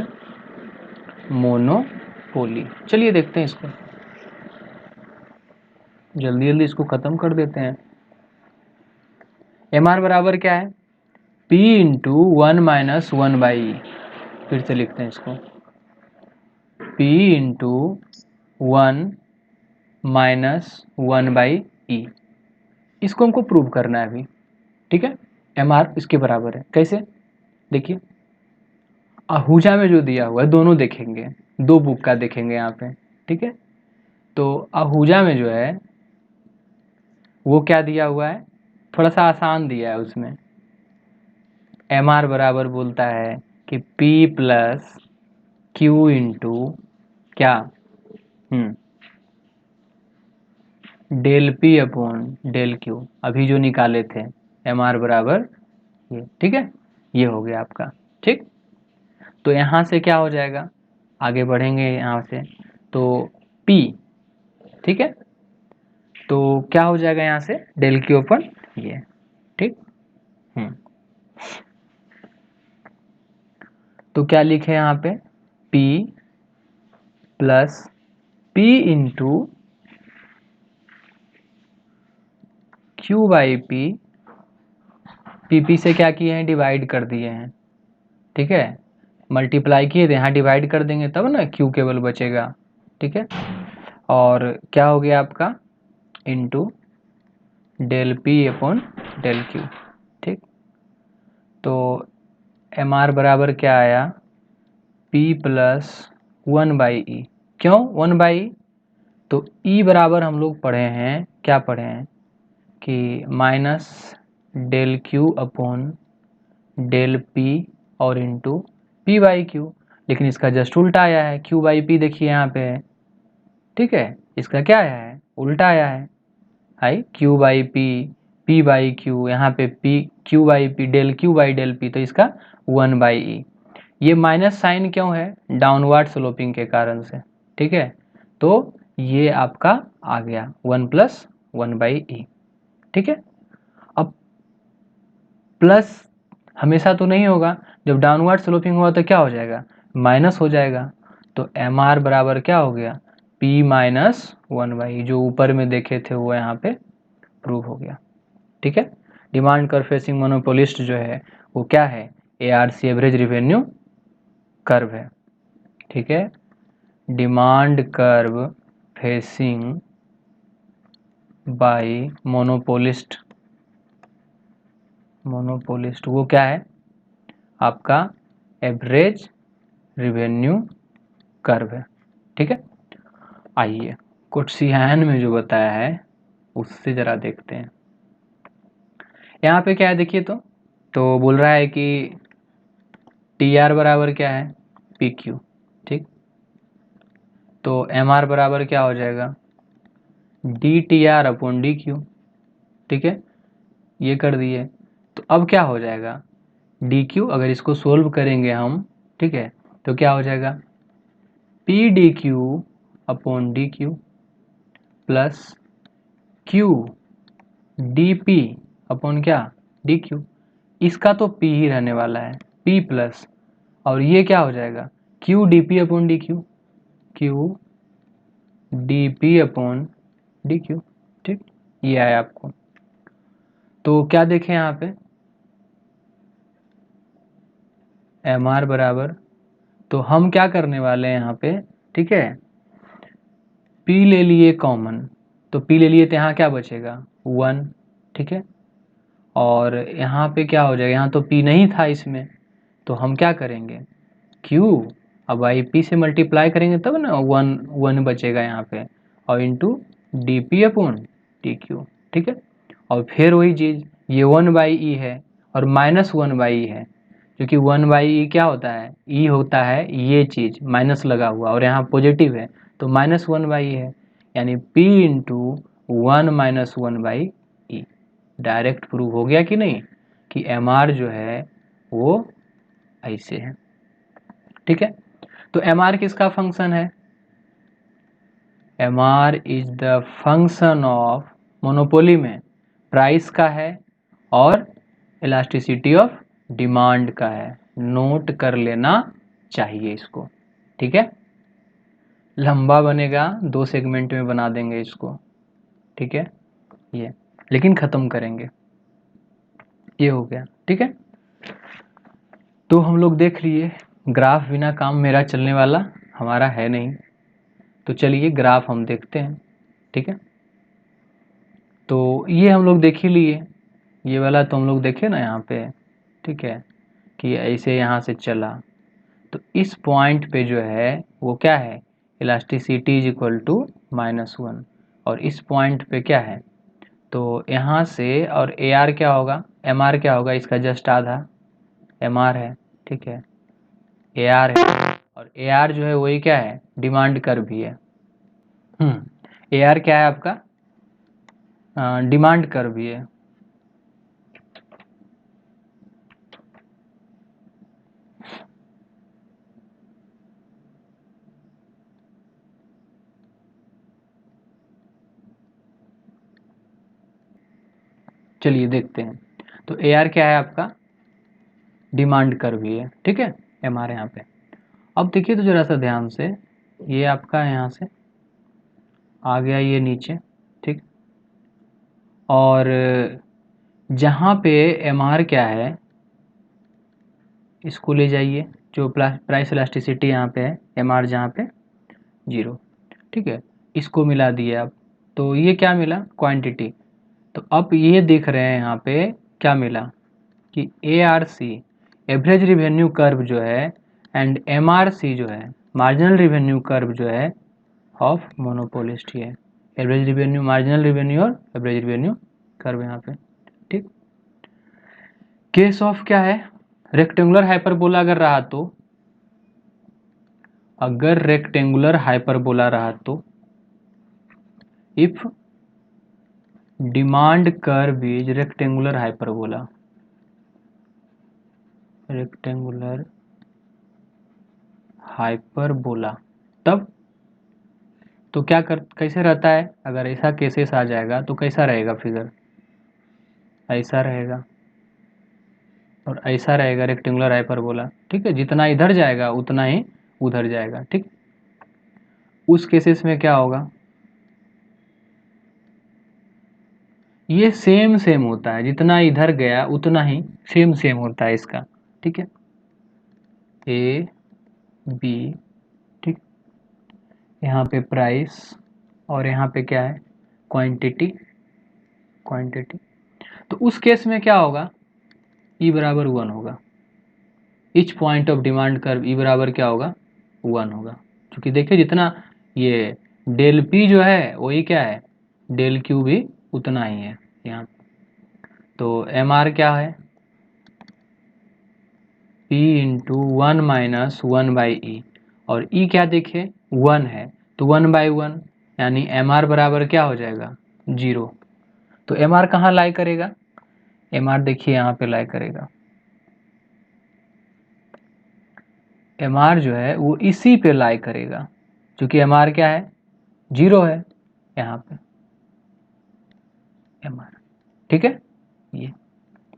monopoly। चलिए देखते हैं इसको, जल्दी जल्दी इसको खत्म कर देते हैं। एम आर बराबर क्या है, P into 1 minus 1 by E. फिर से लिखते हैं इसको, P into 1 minus 1 by E. इसको हमको प्रूव करना है अभी, ठीक है। एम आर इसके बराबर है, कैसे, देखिए आहूजा में जो दिया हुआ है दोनों देखेंगे, दो बुक का देखेंगे यहाँ पे, ठीक है। तो आहूजा में जो है वो क्या दिया हुआ है, थोड़ा सा आसान दिया है उसमें। एम आर बराबर बोलता है कि P प्लस क्यू इंटू क्या, del P upon del Q, अभी जो निकाले थे एम आर बराबर ये, ठीक है। ये हो गया आपका, ठीक। तो यहाँ से क्या हो जाएगा, आगे बढ़ेंगे यहाँ से, तो P, ठीक है। तो क्या हो जाएगा यहाँ से, डेल क्यू अपन ये, ठीक। तो क्या लिखे यहाँ पे, P plus P into Q by P, P से क्या किए हैं, डिवाइड कर दिए हैं, ठीक है। मल्टीप्लाई किए थे, यहाँ डिवाइड कर देंगे तब ना क्यू केवल बचेगा, ठीक है। और क्या हो गया आपका, into del P upon del Q, ठीक। तो एम आर बराबर क्या आया, P प्लस 1 बाई ई। क्यों 1 बाई ई, तो E बराबर हम लोग पढ़े हैं, क्या पढ़े हैं कि minus del Q upon del P और इंटू P बाई क्यू। लेकिन इसका जस्ट उल्टा आया है, Q बाई P देखिए यहाँ पे है, ठीक है। इसका क्या आया है, उल्टा आया है, high Q by P, P by Q, यहाँ पे P Q by P, del Q by del P, तो इसका 1 बाई ई। ये माइनस साइन क्यों है, डाउनवर्ड स्लोपिंग के कारण से, ठीक है। तो ये आपका आ गया 1 प्लस 1 बाई ई, ठीक है। अब प्लस हमेशा तो नहीं होगा, जब डाउनवर्ड स्लोपिंग हुआ तो क्या हो जाएगा, माइनस हो जाएगा। तो एम आर बराबर क्या हो गया, P माइनस 1 बाई, जो ऊपर में देखे थे वो यहाँ पे प्रूव हो गया, ठीक है। डिमांड कर्व फेसिंग मोनोपोलिस्ट जो है वो क्या है, ARC एवरेज रिवेन्यू कर्व है, ठीक है। Demand curve facing by monopolist, वो क्या है आपका, एवरेज रिवेन्यू कर्व है, ठीक है। आइए कोट्सियान में जो बताया है उससे जरा देखते हैं। यहाँ पे क्या है देखिए, तो बोल रहा है कि TR बराबर क्या है, PQ, ठीक। तो MR बराबर क्या हो जाएगा, DTR अपॉन DQ, ठीक है। ये कर दिए, तो अब क्या हो जाएगा, DQ अगर इसको सोल्व करेंगे हम, ठीक है, तो क्या हो जाएगा, PDQ upon DQ plus Q DP upon क्या, DQ। इसका तो P ही रहने वाला है, P प्लस, और ये क्या हो जाएगा, Q DP upon DQ, Q DP upon DQ, ठीक। ये आया आपको। तो क्या देखें यहाँ पे, MR बराबर, तो हम क्या करने वाले हैं यहाँ पे, ठीक है, P ले लिए कॉमन, तो P ले लिए तो यहाँ क्या बचेगा 1, ठीक है। और यहाँ पे क्या हो जाएगा, यहाँ तो P नहीं था इसमें, तो हम क्या करेंगे, Q, अब आई P से मल्टीप्लाई करेंगे तब ना 1 बचेगा यहाँ पे, और इंटू DP अपॉन DQ, ठीक है। और फिर वही चीज़, ये 1 बाई ई है, और -1/e है, क्योंकि 1/e क्या होता है, e होता है ये चीज माइनस लगा हुआ और यहाँ पॉजिटिव है तो -1/e है, यानी p into 1-1/e। Direct prove हो गया कि नहीं कि mr जो है वो ऐसे है। ठीक है, तो mr किसका फंक्शन है, mr is the function of, monopoly में प्राइस का है और इलास्टिसिटी ऑफ डिमांड का है, नोट कर लेना चाहिए इसको। ठीक है, लंबा बनेगा, 2 सेगमेंट में बना देंगे इसको। ठीक है, ये लेकिन ख़त्म करेंगे, ये हो गया। ठीक है, तो हम लोग देख लिए ग्राफ बिना काम मेरा चलने वाला हमारा है नहीं, तो चलिए ग्राफ हम देखते हैं। ठीक है, तो ये हम लोग देख ही लिए, ये वाला तो हम लोग देखे ना यहाँ पे। ठीक है, कि ऐसे यहाँ से चला तो इस पॉइंट पे जो है वो क्या है, इलास्टिसिटी इज इक्वल टू -1, और इस पॉइंट पे क्या है, तो यहाँ से, और ए आर क्या होगा, एम आर क्या होगा, इसका जस्ट आधा एम आर है। ठीक है, ए आर है, और ए आर जो है वही क्या है, डिमांड कर्व भी है। ए आर क्या है आपका, डिमांड कर्व भी है। चलिए देखते हैं, तो ए आर क्या है आपका, डिमांड कर्व भी है। ठीक है, एम आर यहाँ पे। अब देखिए तो जरा सा ध्यान से, ये आपका यहाँ से आ गया ये नीचे। ठीक, और जहाँ पे एम आर क्या है इसको ले जाइए, जो प्राइस इलास्टिसिटी यहाँ पे है, एम आर जहाँ पे 0। ठीक है, इसको मिला दिए आप, तो ये क्या मिला, क्वांटिटी। तो अब ये देख रहे हैं यहाँ पे क्या मिला कि A R C, average revenue curve जो है, एंड एम आर सी जो है, मार्जिनल रिवेन्यू कर्व जो है ऑफ मोनोपोलिस्ट ही है। एवरेज रिवेन्यू, मार्जिनल रिवेन्यू और एवरेज रिवेन्यू कर्व यहाँ पे। ठीक, केस ऑफ क्या है, रेक्टेंगुलर हाइपरबोला अगर रहा तो, अगर रेक्टेंगुलर हाइपरबोला रहा तो, if demand curve is rectangular hyperbola, rectangular hyperbola, तब तो क्या कर, कैसे रहता है, अगर ऐसा केसेस आ जाएगा तो कैसा रहेगा फिगर, ऐसा रहेगा और ऐसा रहेगा रेक्टेंगुलर हाइपरबोला। ठीक है, जितना इधर जाएगा उतना ही उधर जाएगा। ठीक, उस केसेस में क्या होगा, ये सेम सेम होता है, जितना इधर गया उतना ही सेम सेम होता है इसका। ठीक है, ए बी, ठीक, यहाँ पे प्राइस और यहाँ पे क्या है, क्वांटिटी, क्वांटिटी। तो उस केस में क्या होगा, ई बराबर 1 होगा, each point of demand curve e बराबर क्या होगा, 1 होगा। क्योंकि देखिए जितना ये डेल पी जो है वही क्या है, डेल क्यू भी उतना ही है यहाँ। तो एम आर क्या है, P इंटू 1-1/e, और E क्या देखे 1 है, तो 1/1, यानी एम आर बराबर क्या हो जाएगा, 0। तो एम आर कहाँ लाई करेगा, एम आर देखिए यहाँ पे लाई करेगा, एम आर जो है वो इसी पे लाई करेगा, क्योंकि एम आर क्या है, 0 है यहाँ पे एम आर। ठीक है, ये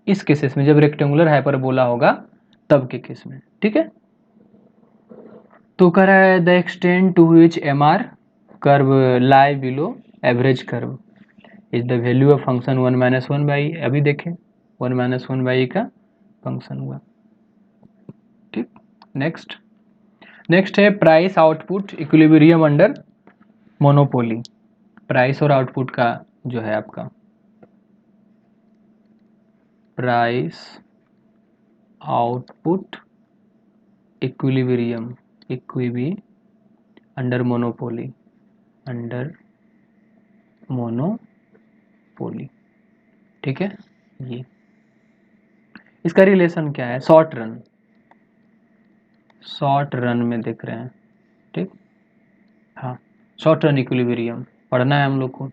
इस केसेस में जब रेक्टेंगुलर हाइपरबोला होगा तब के केस में। ठीक है, तो कह रहा है the extent to which M R curve lie below average curve is the value of function 1-1/e। अभी देखें 1-1/e का फंक्शन हुआ। ठीक, नेक्स्ट, नेक्स्ट है price output equilibrium under monopoly. Price और आउटपुट का जो है आपका, price output equilibrium, equib under monopoly, under monopoly. ठीक है, ये इसका रिलेशन क्या है, शॉर्ट रन में देख रहे हैं, ठीक। हाँ, शॉर्ट रन इक्विलिब्रियम पढ़ना है हम लोग को,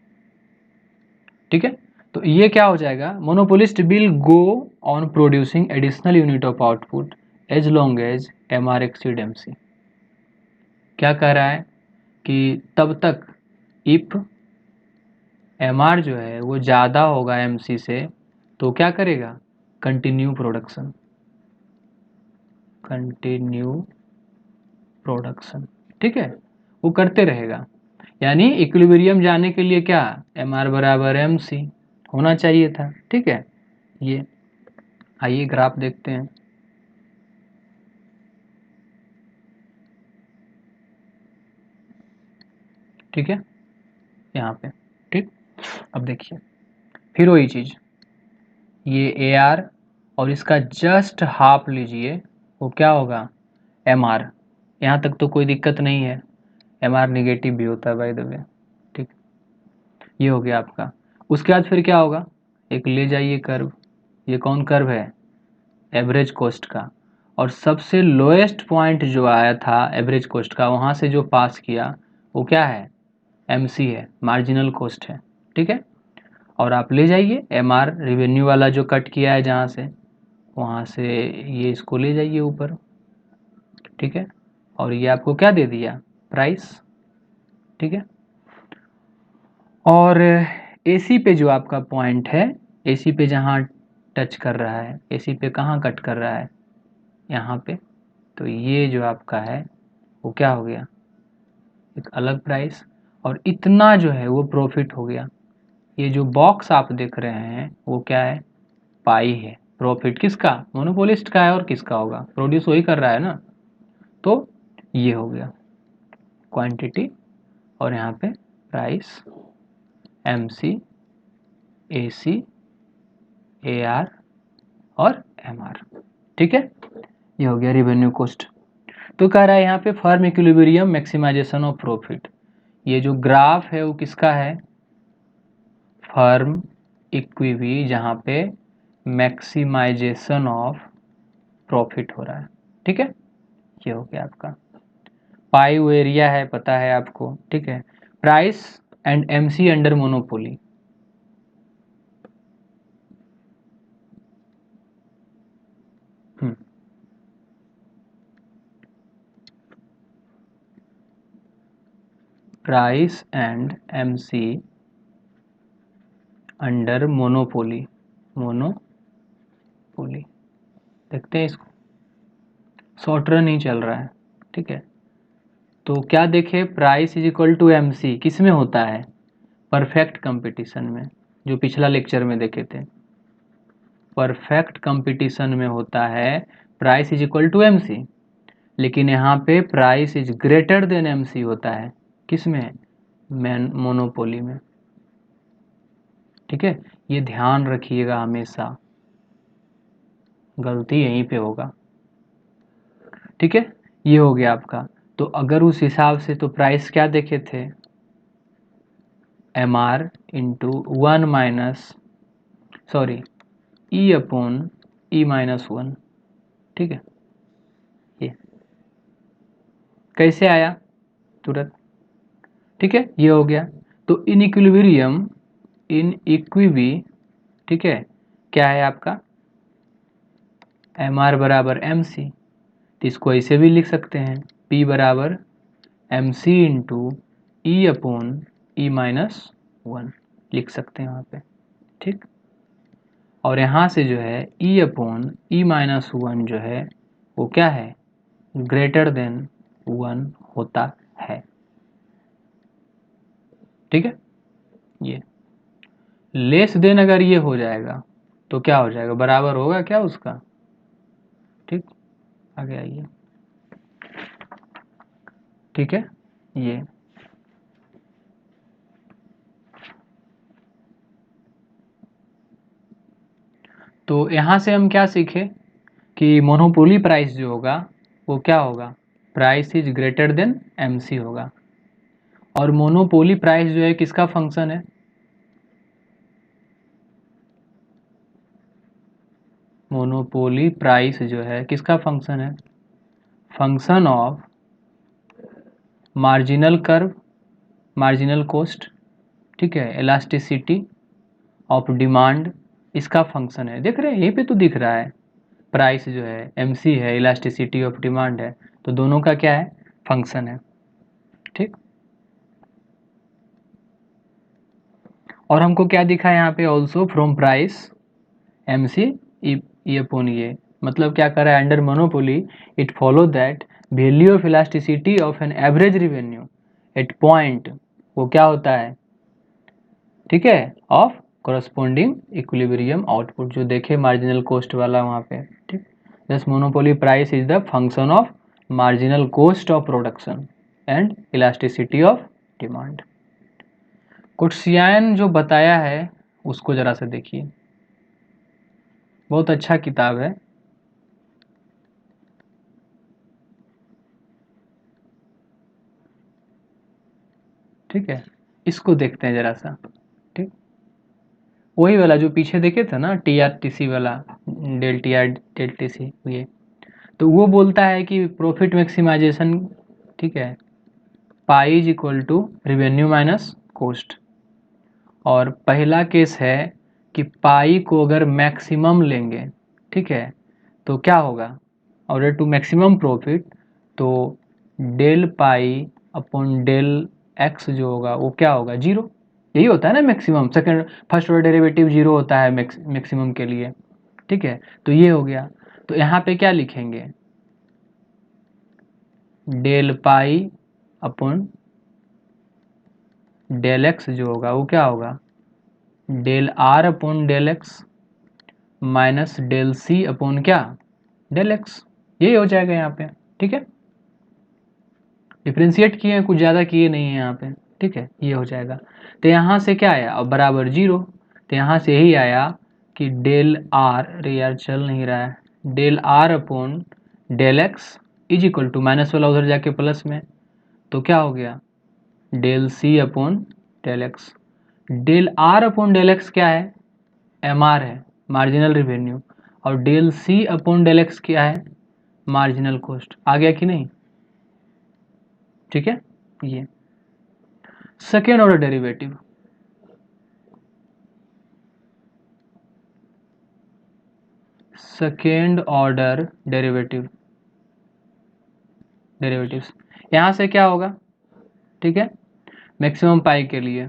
ठीक है। तो ये क्या हो जाएगा, monopolist will go on producing additional unit of output as long as M R exceed M C. क्या कह रहा है कि तब तक इफ एम आर जो है वो ज़्यादा होगा एम सी से, तो क्या करेगा, कंटिन्यू प्रोडक्शन, ठीक है, वो करते रहेगा। यानी इक्विलिब्रियम जाने के लिए क्या, एम आर बराबर एम सी होना चाहिए था, ठीक है। ये आइए ग्राफ देखते हैं, ठीक है, यहाँ पे, ठीक। अब देखिए फिर वही चीज़, ये ए आर और इसका जस्ट हाफ लीजिए, वो क्या होगा, एम आर। यहाँ तक तो कोई दिक्कत नहीं है, एम आर निगेटिव भी होता है बाय द वे, ठीक। ये हो गया आपका। उसके बाद फिर क्या होगा, एक ले जाइए कर्व, ये कौन कर्व है, एवरेज कॉस्ट का, और सबसे लोएस्ट पॉइंट जो आया था एवरेज कॉस्ट का, वहाँ से जो पास किया वो क्या है, एम सी है, मार्जिनल कॉस्ट है, ठीक है। और आप ले जाइए एम आर रिवेन्यू वाला जो कट किया है जहाँ से, वहाँ से ये इसको ले जाइए ऊपर, ठीक है। और ये आपको क्या दे दिया, प्राइस, ठीक है। और एसी पे जो आपका पॉइंट है, एसी पे जहाँ टच कर रहा है, एसी पे कहाँ कट कर रहा है, यहाँ पे, तो ये जो आपका है वो क्या हो गया, एक अलग प्राइस, और इतना जो है वो प्रॉफिट हो गया। ये जो बॉक्स आप देख रहे हैं वो क्या है, पाई है। प्रॉफिट किसका, मोनोपोलिस्ट का है, और किसका होगा, प्रोड्यूस वही कर रहा है ना। तो ये हो गया क्वांटिटी, और यहाँ पे price, M C, A C, A R और एम आर, ठीक है। ये हो गया रिवेन्यू कॉस्ट। तो कह रहा है यहाँ पे firm equilibrium maximization of profit, ये जो ग्राफ है वो किसका है, फर्म इक्विवी, जहाँ पे मैक्सिमाइजेशन ऑफ प्रॉफिट हो रहा है, ठीक है। ये हो गया आपका, पाई वो एरिया है पता है आपको, ठीक है। Price and MC under monopoly, price and MC under monopoly, देखते हैं इसको, शॉर्ट रन ही चल रहा है, ठीक है। तो क्या देखे, price is equal to M C किस में होता है, परफेक्ट कंपटीशन में, जो पिछला लेक्चर में देखे थे, परफेक्ट कंपटीशन में होता है price is equal to M C. लेकिन यहाँ पे price is greater than M C होता है, किस में, मोनोपोली में, ठीक है। ये ध्यान रखिएगा हमेशा, गलती यहीं पे होगा, ठीक है। ये हो गया आपका। तो अगर उस हिसाब से, तो प्राइस क्या देखे थे, M R into one minus, sorry, e upon e minus one, ठीक है। ये कैसे आया तुरंत, ठीक है। ये हो गया। तो इन इक्विलिब्रियम, इन इक्विवी, ठीक है, क्या है आपका, एम आर बराबर एम सी, तो इसको ऐसे भी लिख सकते हैं, पी बराबर M C into e upon e minus one, लिख सकते हैं वहाँ पे, ठीक। और यहाँ से जो है ई अपॉन ई माइनस वन जो है वो क्या है, ग्रेटर देन वन होता है, ठीक है। ये लेस देन अगर ये हो जाएगा तो क्या हो जाएगा, बराबर होगा क्या उसका, ठीक। आगे आइए, ठीक है। ये तो यहाँ से हम क्या सीखे कि मोनोपोली प्राइस जो होगा वो क्या होगा, price is greater then MC होगा। और मोनोपोली प्राइस जो है किसका फंक्शन है, मोनोपोली प्राइस जो है किसका फंक्शन है? Function of marginal curve, marginal cost, ठीक है, इलास्टिसिटी ऑफ डिमांड, इसका फंक्शन है। देख रहे हैं यहीं पे तो दिख रहा है, प्राइस जो है एमसी है, इलास्टिसिटी ऑफ डिमांड है, तो दोनों का क्या है? फंक्शन है। ठीक, और हमको क्या दिखा है यहाँ पे? Also from price MC E upon ये, मतलब क्या कर रहा है? Under monopoly it follow that value of elasticity of an average revenue at point, वो क्या होता है? ठीक है, ऑफ कोरस्पोंडिंग इक्विलिब्रियम आउटपुट, जो देखे मार्जिनल कॉस्ट वाला वहाँ पे। ठीक, thus monopoly price is the function of marginal cost of production and elasticity of demand. कुर्सियान जो बताया है उसको जरा से देखिए, बहुत अच्छा किताब है। ठीक है, इसको देखते हैं जरा सा। ठीक, वही वाला जो पीछे देखे थे ना, टीआरटीसी वाला, del T R del T C, ये तो वो बोलता है कि प्रॉफिट मैक्सिमाइजेशन, ठीक है, pi is equal to revenue minus cost. और पहला केस है कि पाई को अगर मैक्सिमम लेंगे, ठीक है, तो क्या होगा? ऑर्डर टू मैक्सिमम प्रॉफिट, तो del pi upon del X जो होगा वो क्या होगा? जीरो। यही होता है ना maximum, second first order derivative zero होता है मैक्सिमम के लिए। ठीक है, तो ये हो गया। तो यहाँ पे क्या लिखेंगे? Del pi upon del X जो होगा वो क्या होगा? Del R upon del X minus del C upon क्या? Del X. यही हो जाएगा यहाँ पे। ठीक है, डिफ्रेंशिएट किए हैं, कुछ ज़्यादा किए नहीं है यहाँ पे। ठीक है, ये हो जाएगा। तो यहाँ से क्या आया? अब बराबर जीरो, तो यहाँ से यही आया कि डेल आर, अरे यार चल नहीं रहा है, del R upon del X is equal to, minus वाला उधर जाके प्लस में, तो क्या हो गया? Del C upon del X. Del R upon del X क्या है? एम आर है, मार्जिनल रिवेन्यू, और del C upon del X क्या है? Marginal cost. आ गया कि नहीं? ठीक है, ये second order derivative, second order derivatives यहाँ से क्या होगा? ठीक है, मैक्सिमम पाई के लिए,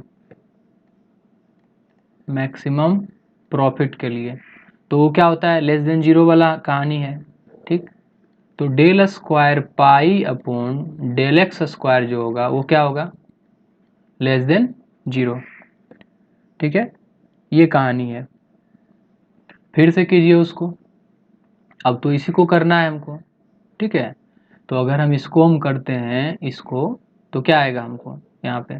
मैक्सिमम प्रॉफिट के लिए, तो वो क्या होता है? लेस देन जीरो वाला कहानी है। ठीक, तो del square pi upon del X square जो होगा वो क्या होगा? Less than zero. ठीक है, ये कहानी है। फिर से कीजिए उसको, अब तो इसी को करना है हमको। ठीक है, तो अगर हम इसको हम करते हैं इसको, तो क्या आएगा हमको यहाँ पे?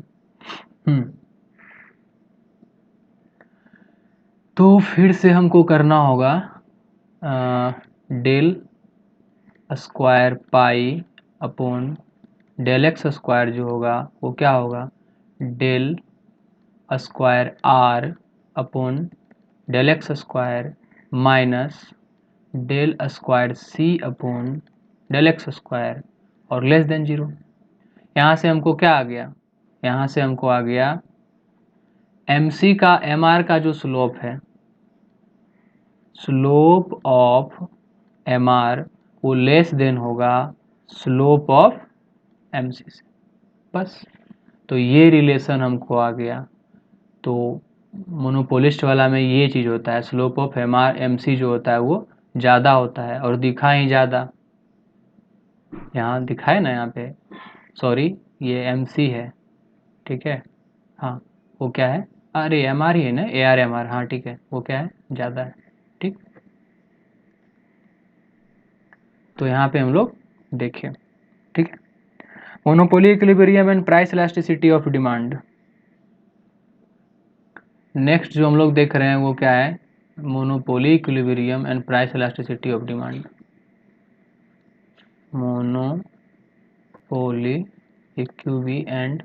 तो फिर से हमको करना होगा del square pi upon del X square जो होगा वो क्या होगा? Del square R upon del X square minus del square C upon del X square, और लेस देन जीरो। यहाँ से हमको क्या आ गया? यहाँ से हमको आ गया एम सी का, एम आर का जो स्लोप है, स्लोप ऑफ एम आर वो लेस देन होगा स्लोप ऑफ एम सी से, बस। तो ये रिलेशन हमको आ गया। तो मोनोपोलिस्ट वाला में ये चीज़ होता है, slope of M R M C जो होता है वो ज़्यादा होता है, और दिखा ही ज़्यादा, यहाँ दिखा है ना, यहाँ पे सॉरी ये एम सी है। ठीक है, हाँ, वो क्या है? अरे एम आर ही है ना, ए आर एम आर, हाँ ठीक है, वो क्या है? ज़्यादा है। ठीक, तो यहाँ पे हम लोग देखें। ठीक है, monopoly equilibrium and price elasticity of demand. Next जो हम लोग देख रहे हैं वो क्या है? Monopoly equilibrium and price elasticity of demand. Monopoly equib and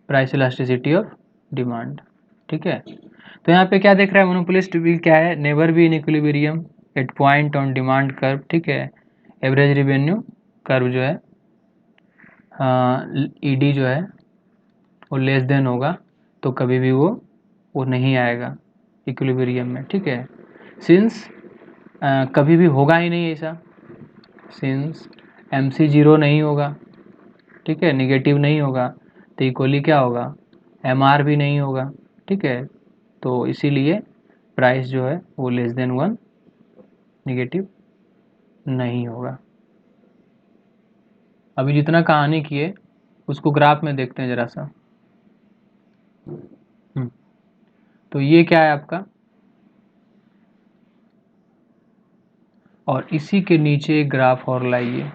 price elasticity of demand. ठीक है, तो यहाँ पे क्या देख रहा है मोनोपोलिस्ट भी क्या है, never be in equilibrium at point on demand curve, ठीक है। एवरेज रेवेन्यू कर्व जो है ईडी जो है वो लेस देन होगा, तो कभी भी वो नहीं आएगा इक्विलिब्रियम में, ठीक है। सिंस कभी भी होगा ही नहीं ऐसा, सिंस MC 0 नहीं होगा, ठीक है, निगेटिव नहीं होगा, तो इक्वली क्या होगा, MR भी नहीं होगा, ठीक है। तो इसीलिए प्राइस जो है वो लेस देन 1 निगेटिव नहीं होगा। अभी जितना कहानी किए उसको ग्राफ में देखते हैं जरा सा। तो ये क्या है आपका, और इसी के नीचे एक ग्राफ और लाइए,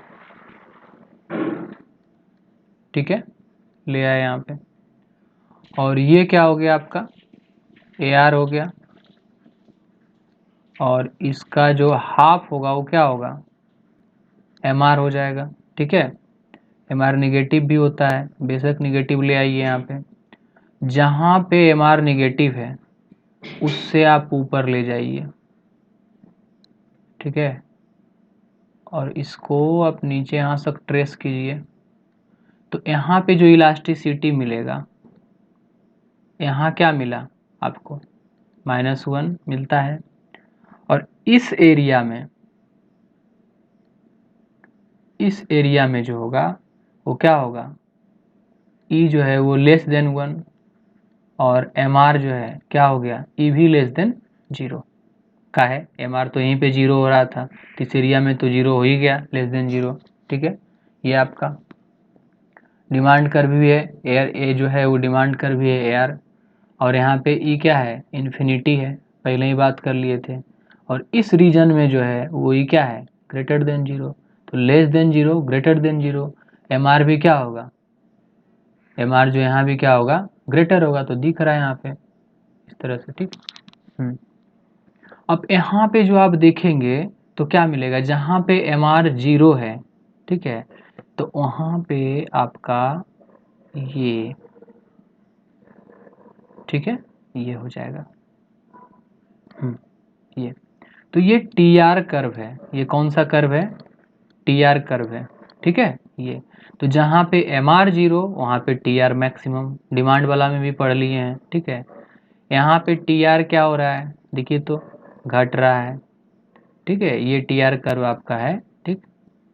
ठीक है, ले आए यहाँ पे। और ये क्या हो गया आपका, AR हो गया, और इसका जो हाफ होगा वो क्या होगा, MR हो जाएगा, ठीक है। MR निगेटिव भी होता है, बेशक निगेटिव ले आइए यहाँ पे, जहाँ पे MR निगेटिव है उससे आप ऊपर ले जाइए, ठीक है। और इसको आप नीचे यहाँ तक ट्रेस कीजिए, तो यहाँ पे जो इलास्टिसिटी मिलेगा, यहाँ क्या मिला आपको, -1 मिलता है। और इस एरिया में जो होगा वो क्या होगा, E जो है वो लेस देन 1, और MR जो है क्या हो गया, E भी लेस देन 0 का है। MR तो यहीं पे 0 हो रहा था, तो इस एरिया में तो 0 हो ही गया, लेस देन 0, ठीक है। ये आपका डिमांड कर्व भी है, एयर ए जो है वो डिमांड कर्व भी है एयर, और यहाँ पे ई क्या है, इन्फिनिटी है, पहले ही बात कर लिए थे। और इस रीजन में जो है वो ई क्या है, ग्रेटर देन 0, तो less than 0 greater than 0, MR भी क्या होगा, MR जो यहाँ भी क्या होगा, ग्रेटर होगा, तो दिख रहा है यहाँ पे इस तरह से, ठीक। अब यहाँ पे जो आप देखेंगे तो क्या मिलेगा, जहाँ पे MR 0 है, ठीक है, तो वहाँ पे आपका ये, ठीक है, ये हो जाएगा। ये तो ये TR कर्व है, ये कौन सा कर्व है, TR कर्व है, ठीक है। ये तो जहाँ पे MR 0 वहाँ पे TR मैक्सिमम, डिमांड वाला में भी पढ़ लिए हैं, ठीक है। यहाँ पे TR क्या हो रहा है, देखिए तो घट रहा है, ठीक है, ये TR कर्व आपका है, ठीक।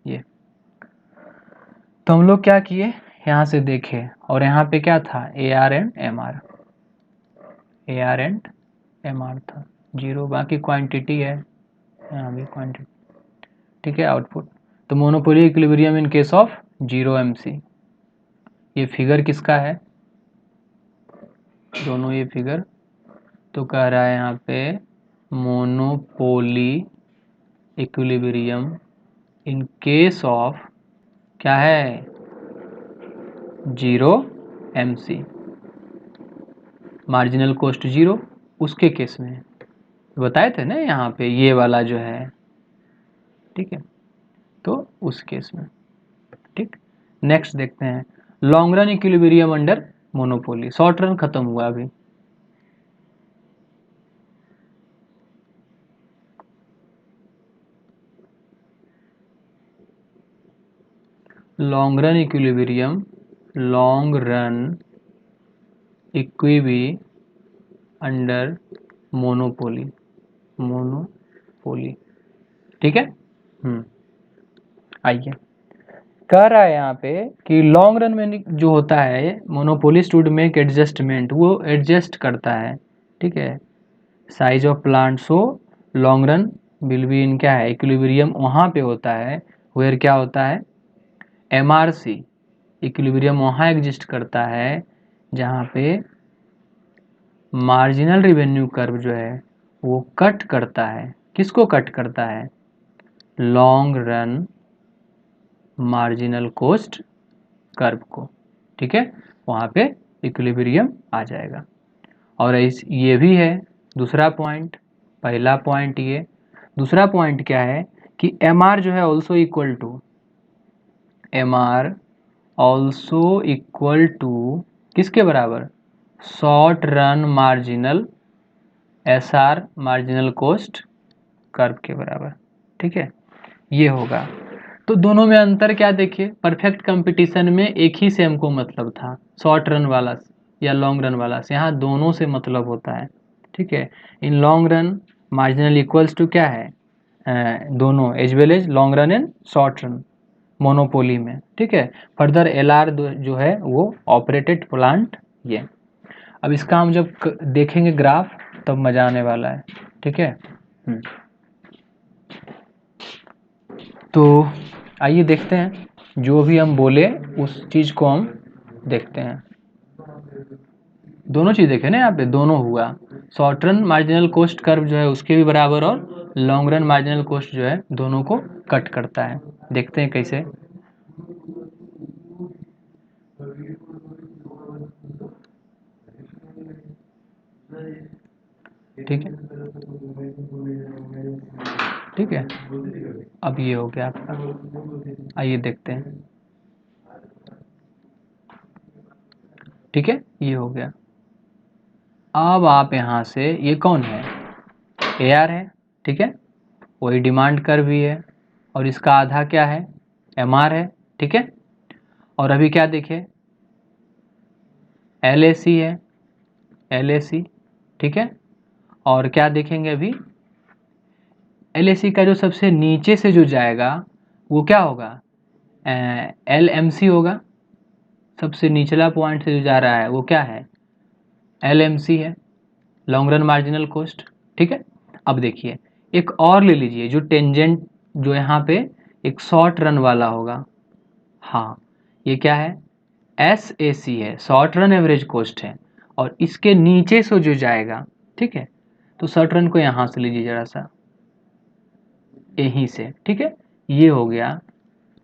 ये तो हम लोग क्या किए, यहाँ से देखे, और यहाँ पे क्या था, AR एंड MR था 0, बाकी क्वांटिटी है, यहाँ भी क्वांटिटी, ठीक है, आउटपुट। तो monopoly equilibrium in case of 0 MC, ये फिगर किसका है, दोनों ये फिगर, तो कह रहा है यहाँ पे monopoly equilibrium in case of क्या है, 0 MC, मार्जिनल कॉस्ट 0, उसके केस में बताए थे ना यहाँ पे, ये वाला जो है, ठीक है, तो उस केस में, ठीक। नेक्स्ट देखते हैं, long run equilibrium under monopoly, short run खत्म हुआ अभी। Long run equilibrium, long run equib under monopoly, ठीक है। आइए, कह रहा है यहाँ पे कि लॉन्ग रन में जो होता है मोनोपोलिस्ट वुड मेक एडजस्टमेंट, वो एडजस्ट करता है, ठीक है, size of plant, so long run will be in क्या है, इक्विलिब्रियम वहाँ पे होता है, वेयर क्या होता है, MRC, इक्विलिब्रियम वहाँ एग्जिस्ट करता है जहाँ पे मार्जिनल रेवेन्यू कर्व जो है वो कट करता है, किसको कट करता है, long run marginal cost curve को, ठीक है, वहाँ पे इक्विलिब्रियम आ जाएगा। और ये भी है दूसरा पॉइंट, पहला पॉइंट ये, दूसरा पॉइंट क्या है कि MR जो है also equal to, MR also equal to किसके बराबर, short run marginal SR marginal cost curve के बराबर। ठीक है, ये होगा। तो दोनों में अंतर क्या देखिए, परफेक्ट कंपटीशन में एक ही से हमको मतलब था, शॉर्ट रन वाला या लॉन्ग रन वाला से, यहाँ दोनों से मतलब होता है। ठीक है, in long run marginal equals to क्या है, दोनों as well as long run and short run monopoly में। ठीक है, फर्दर LR जो है वो ऑपरेटेड प्लांट ये। अब इसका हम जब देखेंगे ग्राफ तब मजा आने वाला है। ठीक है, तो आइए देखते हैं, जो भी हम बोले उस चीज़ को हम देखते हैं। दोनों चीज़ देखे ना, यहाँ पे दोनों हुआ, short run marginal cost curve जो है उसके भी बराबर और लॉन्ग रन मार्जिनल कॉस्ट जो है दोनों को कट करता है। देखते हैं कैसे। ठीक है, ठीक है, अब ये हो गया आपका, आइए देखते हैं। ठीक है, ये हो गया। अब आप यहाँ से, ये कौन है, AR है। ठीक है, वही डिमांड कर्व भी है और इसका आधा क्या है, MR है। ठीक है, और अभी क्या देखें, LAC है, LAC। ठीक है, और क्या देखेंगे अभी, LAC का जो सबसे नीचे से जो जाएगा वो क्या होगा, LMC होगा। सबसे निचला पॉइंट से जो जा रहा है वो क्या है, LMC है, लॉन्ग रन मार्जिनल कॉस्ट। ठीक है, अब देखिए एक और ले लीजिए जो टेंजेंट, जो यहाँ पे एक शॉर्ट रन वाला होगा। हाँ, ये क्या है, SAC है, शॉर्ट रन एवरेज कॉस्ट है, और इसके नीचे से जो जाएगा। ठीक है, तो शॉर्ट रन को यहाँ से लीजिए जरा सा, यहीं से। ठीक है, ये हो गया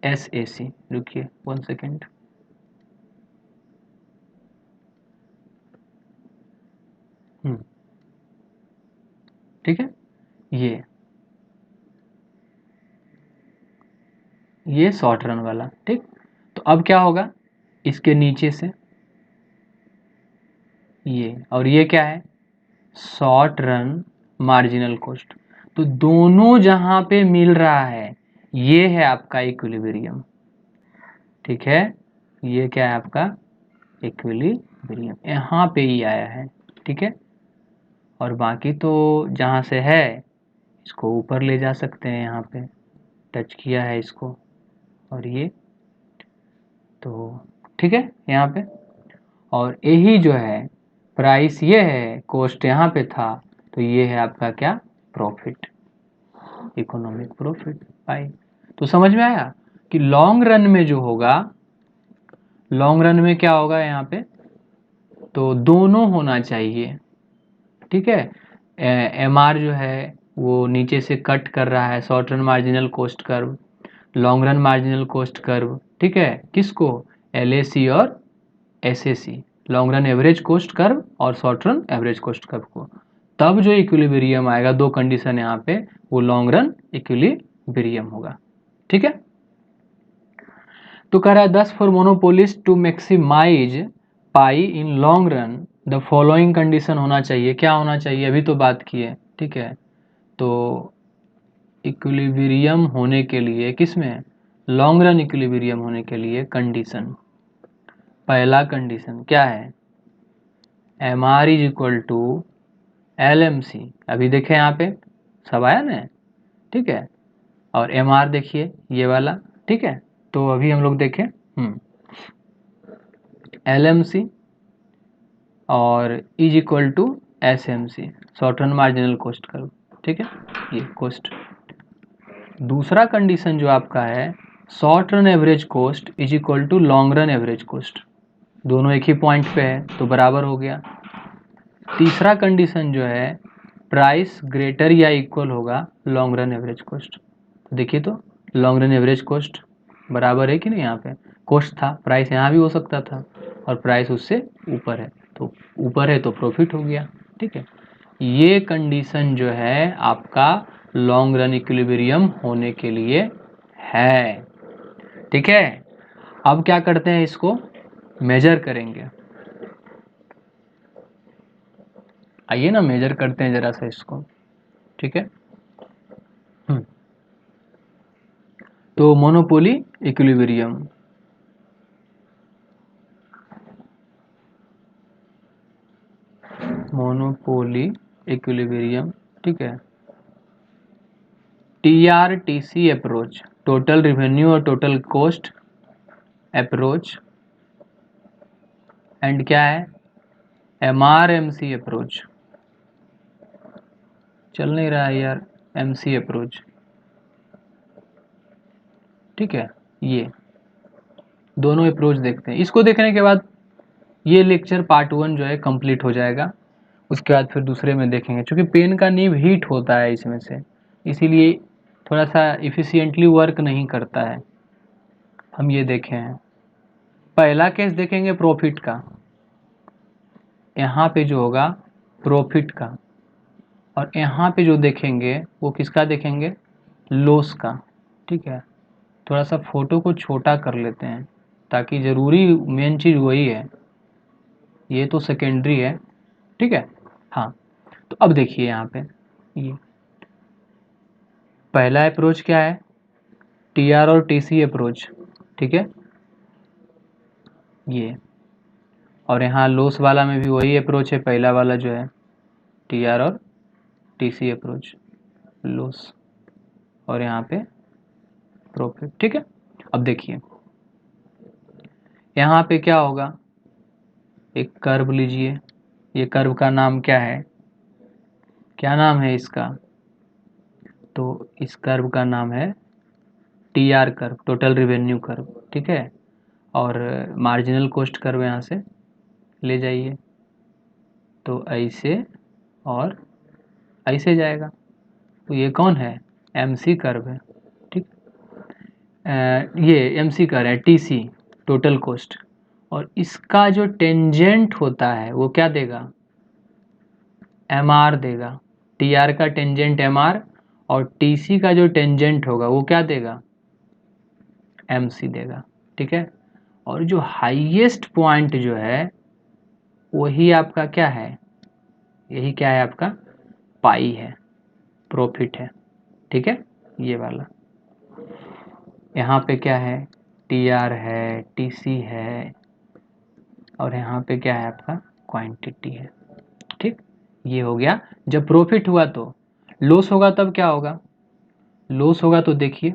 SAC। रुकिए 1 सेकेंड, ठीक है, ये शॉर्ट रन वाला। ठीक, तो अब क्या होगा, इसके नीचे से ये, और ये क्या है, शॉर्ट रन मार्जिनल कॉस्ट। तो दोनों जहां पे मिल रहा है ये है आपका इक्विलिब्रियम। ठीक है, ये क्या है आपका इक्विलिब्रियम, यहाँ पे ही आया है। ठीक है, और बाकी तो जहाँ से है इसको ऊपर ले जा सकते हैं, यहाँ पे टच किया है इसको, और ये तो ठीक है यहाँ पे। और यही जो है प्राइस ये है, कॉस्ट यहाँ पे था, तो ये है आपका क्या, प्रॉफिट, इकोनॉमिक प्रॉफिट पाई। तो समझ में आया कि लॉन्ग रन में जो होगा, लॉन्ग रन में क्या होगा यहाँ पे, तो दोनों होना चाहिए। ठीक है, MR जो है वो नीचे से कट कर रहा है, short run marginal cost curve, long run marginal cost curve. ठीक है, किसको, LAC और SAC, long run average cost curve और short run average cost curve को। तब जो इक्विलिब्रियम आएगा, दो कंडीशन यहाँ पे, वो लॉन्ग रन इक्विलिब्रियम होगा। ठीक है, तो कह रहा है 10 for monopolist to maximize pi in long run the following condition होना चाहिए। क्या होना चाहिए, अभी तो बात की है। ठीक है, तो इक्विलिब्रियम होने के लिए, किसमें, लॉन्ग रन इक्विलिब्रियम होने के लिए कंडीशन, पहला कंडीशन क्या है, MR is equal to LMC। अभी देखें यहाँ पे सब आया ना। ठीक है, और MR देखिए ये वाला। ठीक है, तो अभी हम लोग देखें LMC और is equal to SMC, short run marginal cost curve. ठीक है, ये कॉस्ट। दूसरा कंडीशन जो आपका है, short run average cost is equal to long run average cost, दोनों एक ही पॉइंट पे है तो बराबर हो गया। तीसरा कंडीशन जो है, प्राइस ग्रेटर या इक्वल होगा लॉन्ग रन एवरेज कॉस्ट। तो देखिए, तो लॉन्ग रन एवरेज कॉस्ट बराबर है कि नहीं, यहाँ पे कॉस्ट था, प्राइस यहाँ भी हो सकता था, और प्राइस उससे ऊपर है, तो ऊपर है तो प्रॉफिट हो गया। ठीक है, ये कंडीशन जो है आपका लॉन्ग रन इक्विलिब्रियम होने के लिए है। ठीक है, अब क्या करते हैं, इसको मेजर करेंगे। आइए ना मेजर करते हैं जरा सा इसको, ठीक है। तो मोनोपोली इक्विलिब्रियम, मोनोपोली इक्विलिब्रियम, ठीक है। TRTC अप्रोच, टोटल रेवेन्यू और टोटल कॉस्ट अप्रोच, एंड क्या है, MRMC अप्रोच, चल नहीं रहा है यार, MC अप्रोच, ठीक है। ये दोनों अप्रोच देखते हैं। इसको देखने के बाद ये लेक्चर पार्ट 1 जो है कंप्लीट हो जाएगा। उसके बाद फिर दूसरे में देखेंगे, क्योंकि पेन का नीव हीट होता है इसमें से, इसीलिए थोड़ा सा इफिशिएंटली वर्क नहीं करता है। हम ये देखे हैं। पहला केस देखेंगे प्रॉफिट का, यहाँ पे जो होगा प्रॉफिट का, और यहाँ पे जो देखेंगे वो किसका देखेंगे, लॉस का, ठीक है। थोड़ा सा फोटो को छोटा कर लेते हैं, ताकि ज़रूरी मेन चीज़ वही है, ये तो सेकेंडरी है, ठीक है। हाँ, तो अब देखिए यहाँ पे ये पहला अप्रोच क्या है, TR और TC अप्रोच, ठीक है ये। और यहाँ लॉस वाला में भी वही अप्रोच है, पहला वाला जो है TR और TC अप्रोच, लॉस, और यहाँ पे प्रॉफिट, ठीक है। अब देखिए यहाँ पे क्या होगा, एक कर्व लीजिए, ये कर्व का नाम क्या है, क्या नाम है इसका, तो इस कर्व का नाम है TR curve, total revenue curve, ठीक है। और मार्जिनल कॉस्ट कर्व यहाँ से ले जाइए, तो ऐसे और ऐसे जाएगा, तो ये कौन है, MC कर्व है, ठीक। ये MC कर्व है TC, टोटल कॉस्ट, और इसका जो टेंजेंट होता है वो क्या देगा, MR देगा। TR का टेंजेंट MR, और TC का जो टेंजेंट होगा वो क्या देगा, MC देगा, ठीक है। और जो हाईएस्ट पॉइंट जो है वही आपका क्या है, यही क्या है आपका पाई है, प्रॉफिट है, ठीक है। ये वाला यहाँ पे क्या है, TR है, TC है, और यहाँ पे क्या है आपका क्वांटिटी है, ठीक। ये हो गया जब प्रॉफिट हुआ। तो लॉस होगा तब क्या होगा, लॉस होगा तो देखिए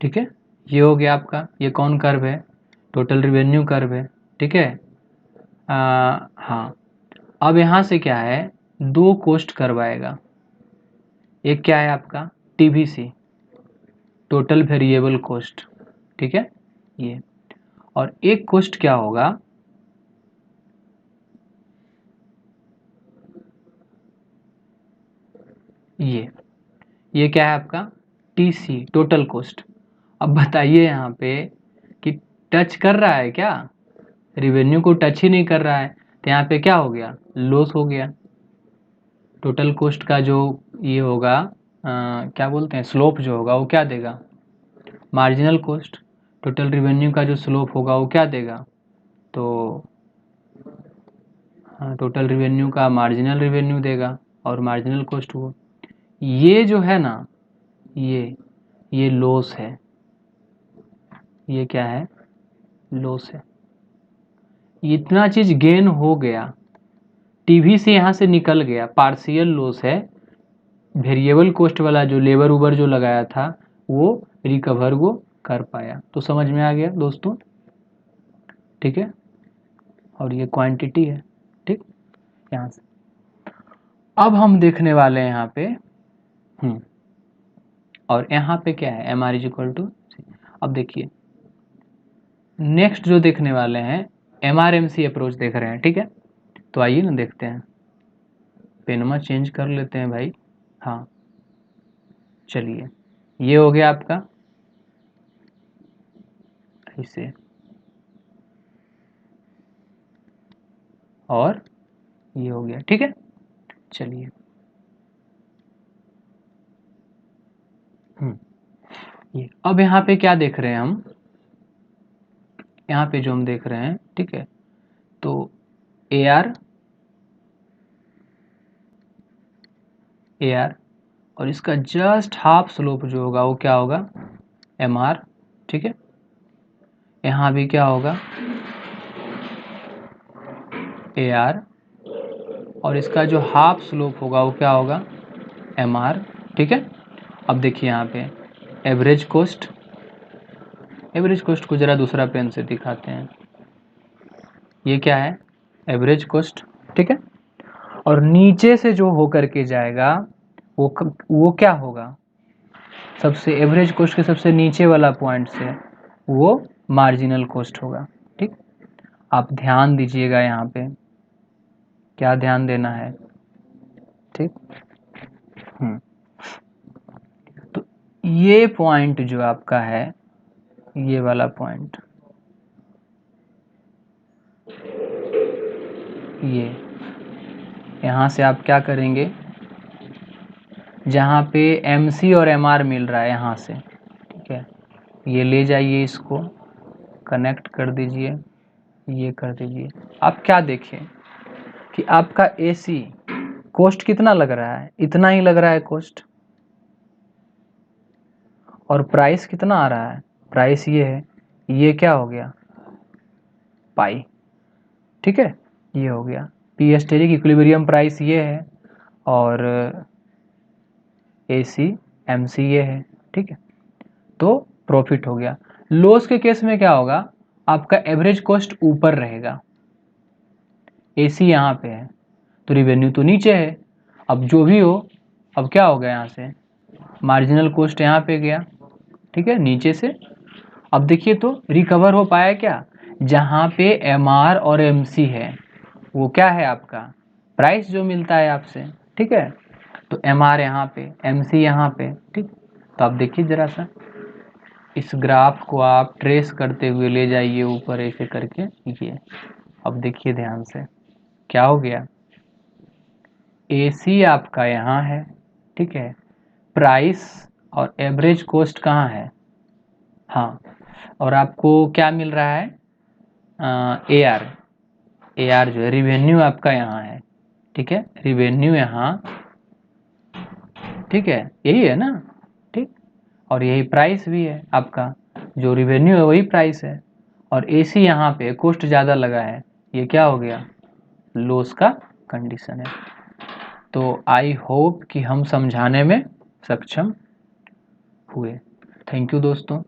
ठीक है, ये हो गया आपका, ये कौन कर्व है, टोटल रिवेन्यू कर्व है, ठीक है। हाँ, अब यहाँ से क्या है, दो कॉस्ट कर्व आएगा, एक क्या है आपका TVC, टोटल वेरिएबल कॉस्ट, ठीक है ये। और एक कॉस्ट क्या होगा, ये क्या है आपका TC, टोटल कॉस्ट। अब बताइए यहाँ पे कि टच कर रहा है क्या, रिवेन्यू को टच ही नहीं कर रहा है, तो यहाँ पे क्या हो गया, लॉस हो गया। टोटल कॉस्ट का जो ये होगा क्या बोलते हैं, स्लोप जो होगा वो क्या देगा, मार्जिनल कॉस्ट। टोटल रिवेन्यू का जो स्लोप होगा वो क्या देगा, तो टोटल रिवेन्यू का मार्जिनल रिवेन्यू देगा, और मार्जिनल कॉस्ट वो, ये जो है ना, ये लॉस है, ये क्या है, लॉस है। इतना चीज गेन हो गया, टीवी से यहाँ से निकल गया, पार्शियल लॉस है। वेरिएबल कॉस्ट वाला जो लेबर उबर जो लगाया था वो रिकवर वो कर पाया। तो समझ में आ गया दोस्तों, ठीक है। और ये क्वांटिटी है, ठीक। यहाँ से अब हम देखने वाले हैं यहाँ पे और यहाँ पे क्या है, MR इज इक्वल टू। अब देखिए नेक्स्ट जो देखने वाले हैं MRMC अप्रोच देख रहे हैं, ठीक है। तो आइए ना देखते हैं, पेनमा चेंज कर लेते हैं भाई। हाँ चलिए, ये हो गया आपका ऐसे, और ये हो गया, ठीक है। चलिए ये अब यहाँ पे क्या देख रहे हैं हम, यहाँ पे जो हम देख रहे हैं, ठीक है, तो AR और इसका जस्ट हाफ स्लोप जो होगा वो क्या होगा, MR, ठीक है। यहाँ भी क्या होगा, AR और इसका जो हाफ स्लोप होगा वो क्या होगा, MR, ठीक है। अब देखिए यहाँ पे एवरेज कोस्ट को ज़रा दूसरा पेन से दिखाते हैं। ये क्या है, एवरेज कोस्ट, ठीक है। और नीचे से जो होकर के जाएगा वो क्या होगा, सबसे एवरेज कोस्ट के सबसे नीचे वाला पॉइंट से वो मार्जिनल कोस्ट होगा, ठीक। आप ध्यान दीजिएगा यहाँ पे, क्या ध्यान देना है, ठीक। तो ये पॉइंट जो आपका है, ये वाला पॉइंट, ये यहाँ से आप क्या करेंगे, जहाँ पे MC और MR मिल रहा है यहाँ से, ठीक है, ये ले जाइए, इसको कनेक्ट कर दीजिए, ये कर दीजिए। आप क्या देखें कि आपका AC कोस्ट कितना लग रहा है, इतना ही लग रहा है कोस्ट, और प्राइस कितना आ रहा है, प्राइस ये है, ये क्या हो गया, पाई, ठीक है, ये हो गया। पी स्टेरिक इक्विलिब्रियम प्राइस ये है और AC MC ये है, ठीक है। तो प्रॉफिट हो गया। लॉस के केस में क्या होगा, आपका एवरेज कॉस्ट ऊपर रहेगा, AC यहाँ पे है तो रिवेन्यू तो नीचे है। अब जो भी हो, अब क्या हो गया, यहाँ से मार्जिनल कॉस्ट यहाँ पे गया, ठीक है, नीचे से। अब देखिए तो रिकवर हो पाया क्या, जहाँ पे MR और MC है वो क्या है आपका प्राइस जो मिलता है आपसे, ठीक है। तो MR यहाँ पे, MC यहाँ पे, ठीक। तो आप देखिए जरा सा इस ग्राफ को आप ट्रेस करते हुए ले जाइए ऊपर ऐसे करके, ये अब देखिए ध्यान से क्या हो गया, AC आपका यहाँ है, ठीक है, प्राइस और एवरेज कॉस्ट कहाँ है, हाँ, और आपको क्या मिल रहा है, AR जो है रिवेन्यू आपका यहाँ है, ठीक है, रिवेन्यू यहाँ, ठीक है, यही है ना, ठीक। और यही प्राइस भी है आपका, जो रिवेन्यू है वही प्राइस है, और AC यहाँ पे कॉस्ट ज़्यादा लगा है, ये क्या हो गया, लॉस का कंडीशन है। तो आई होप कि हम समझाने में सक्षम हुए। थैंक यू दोस्तों।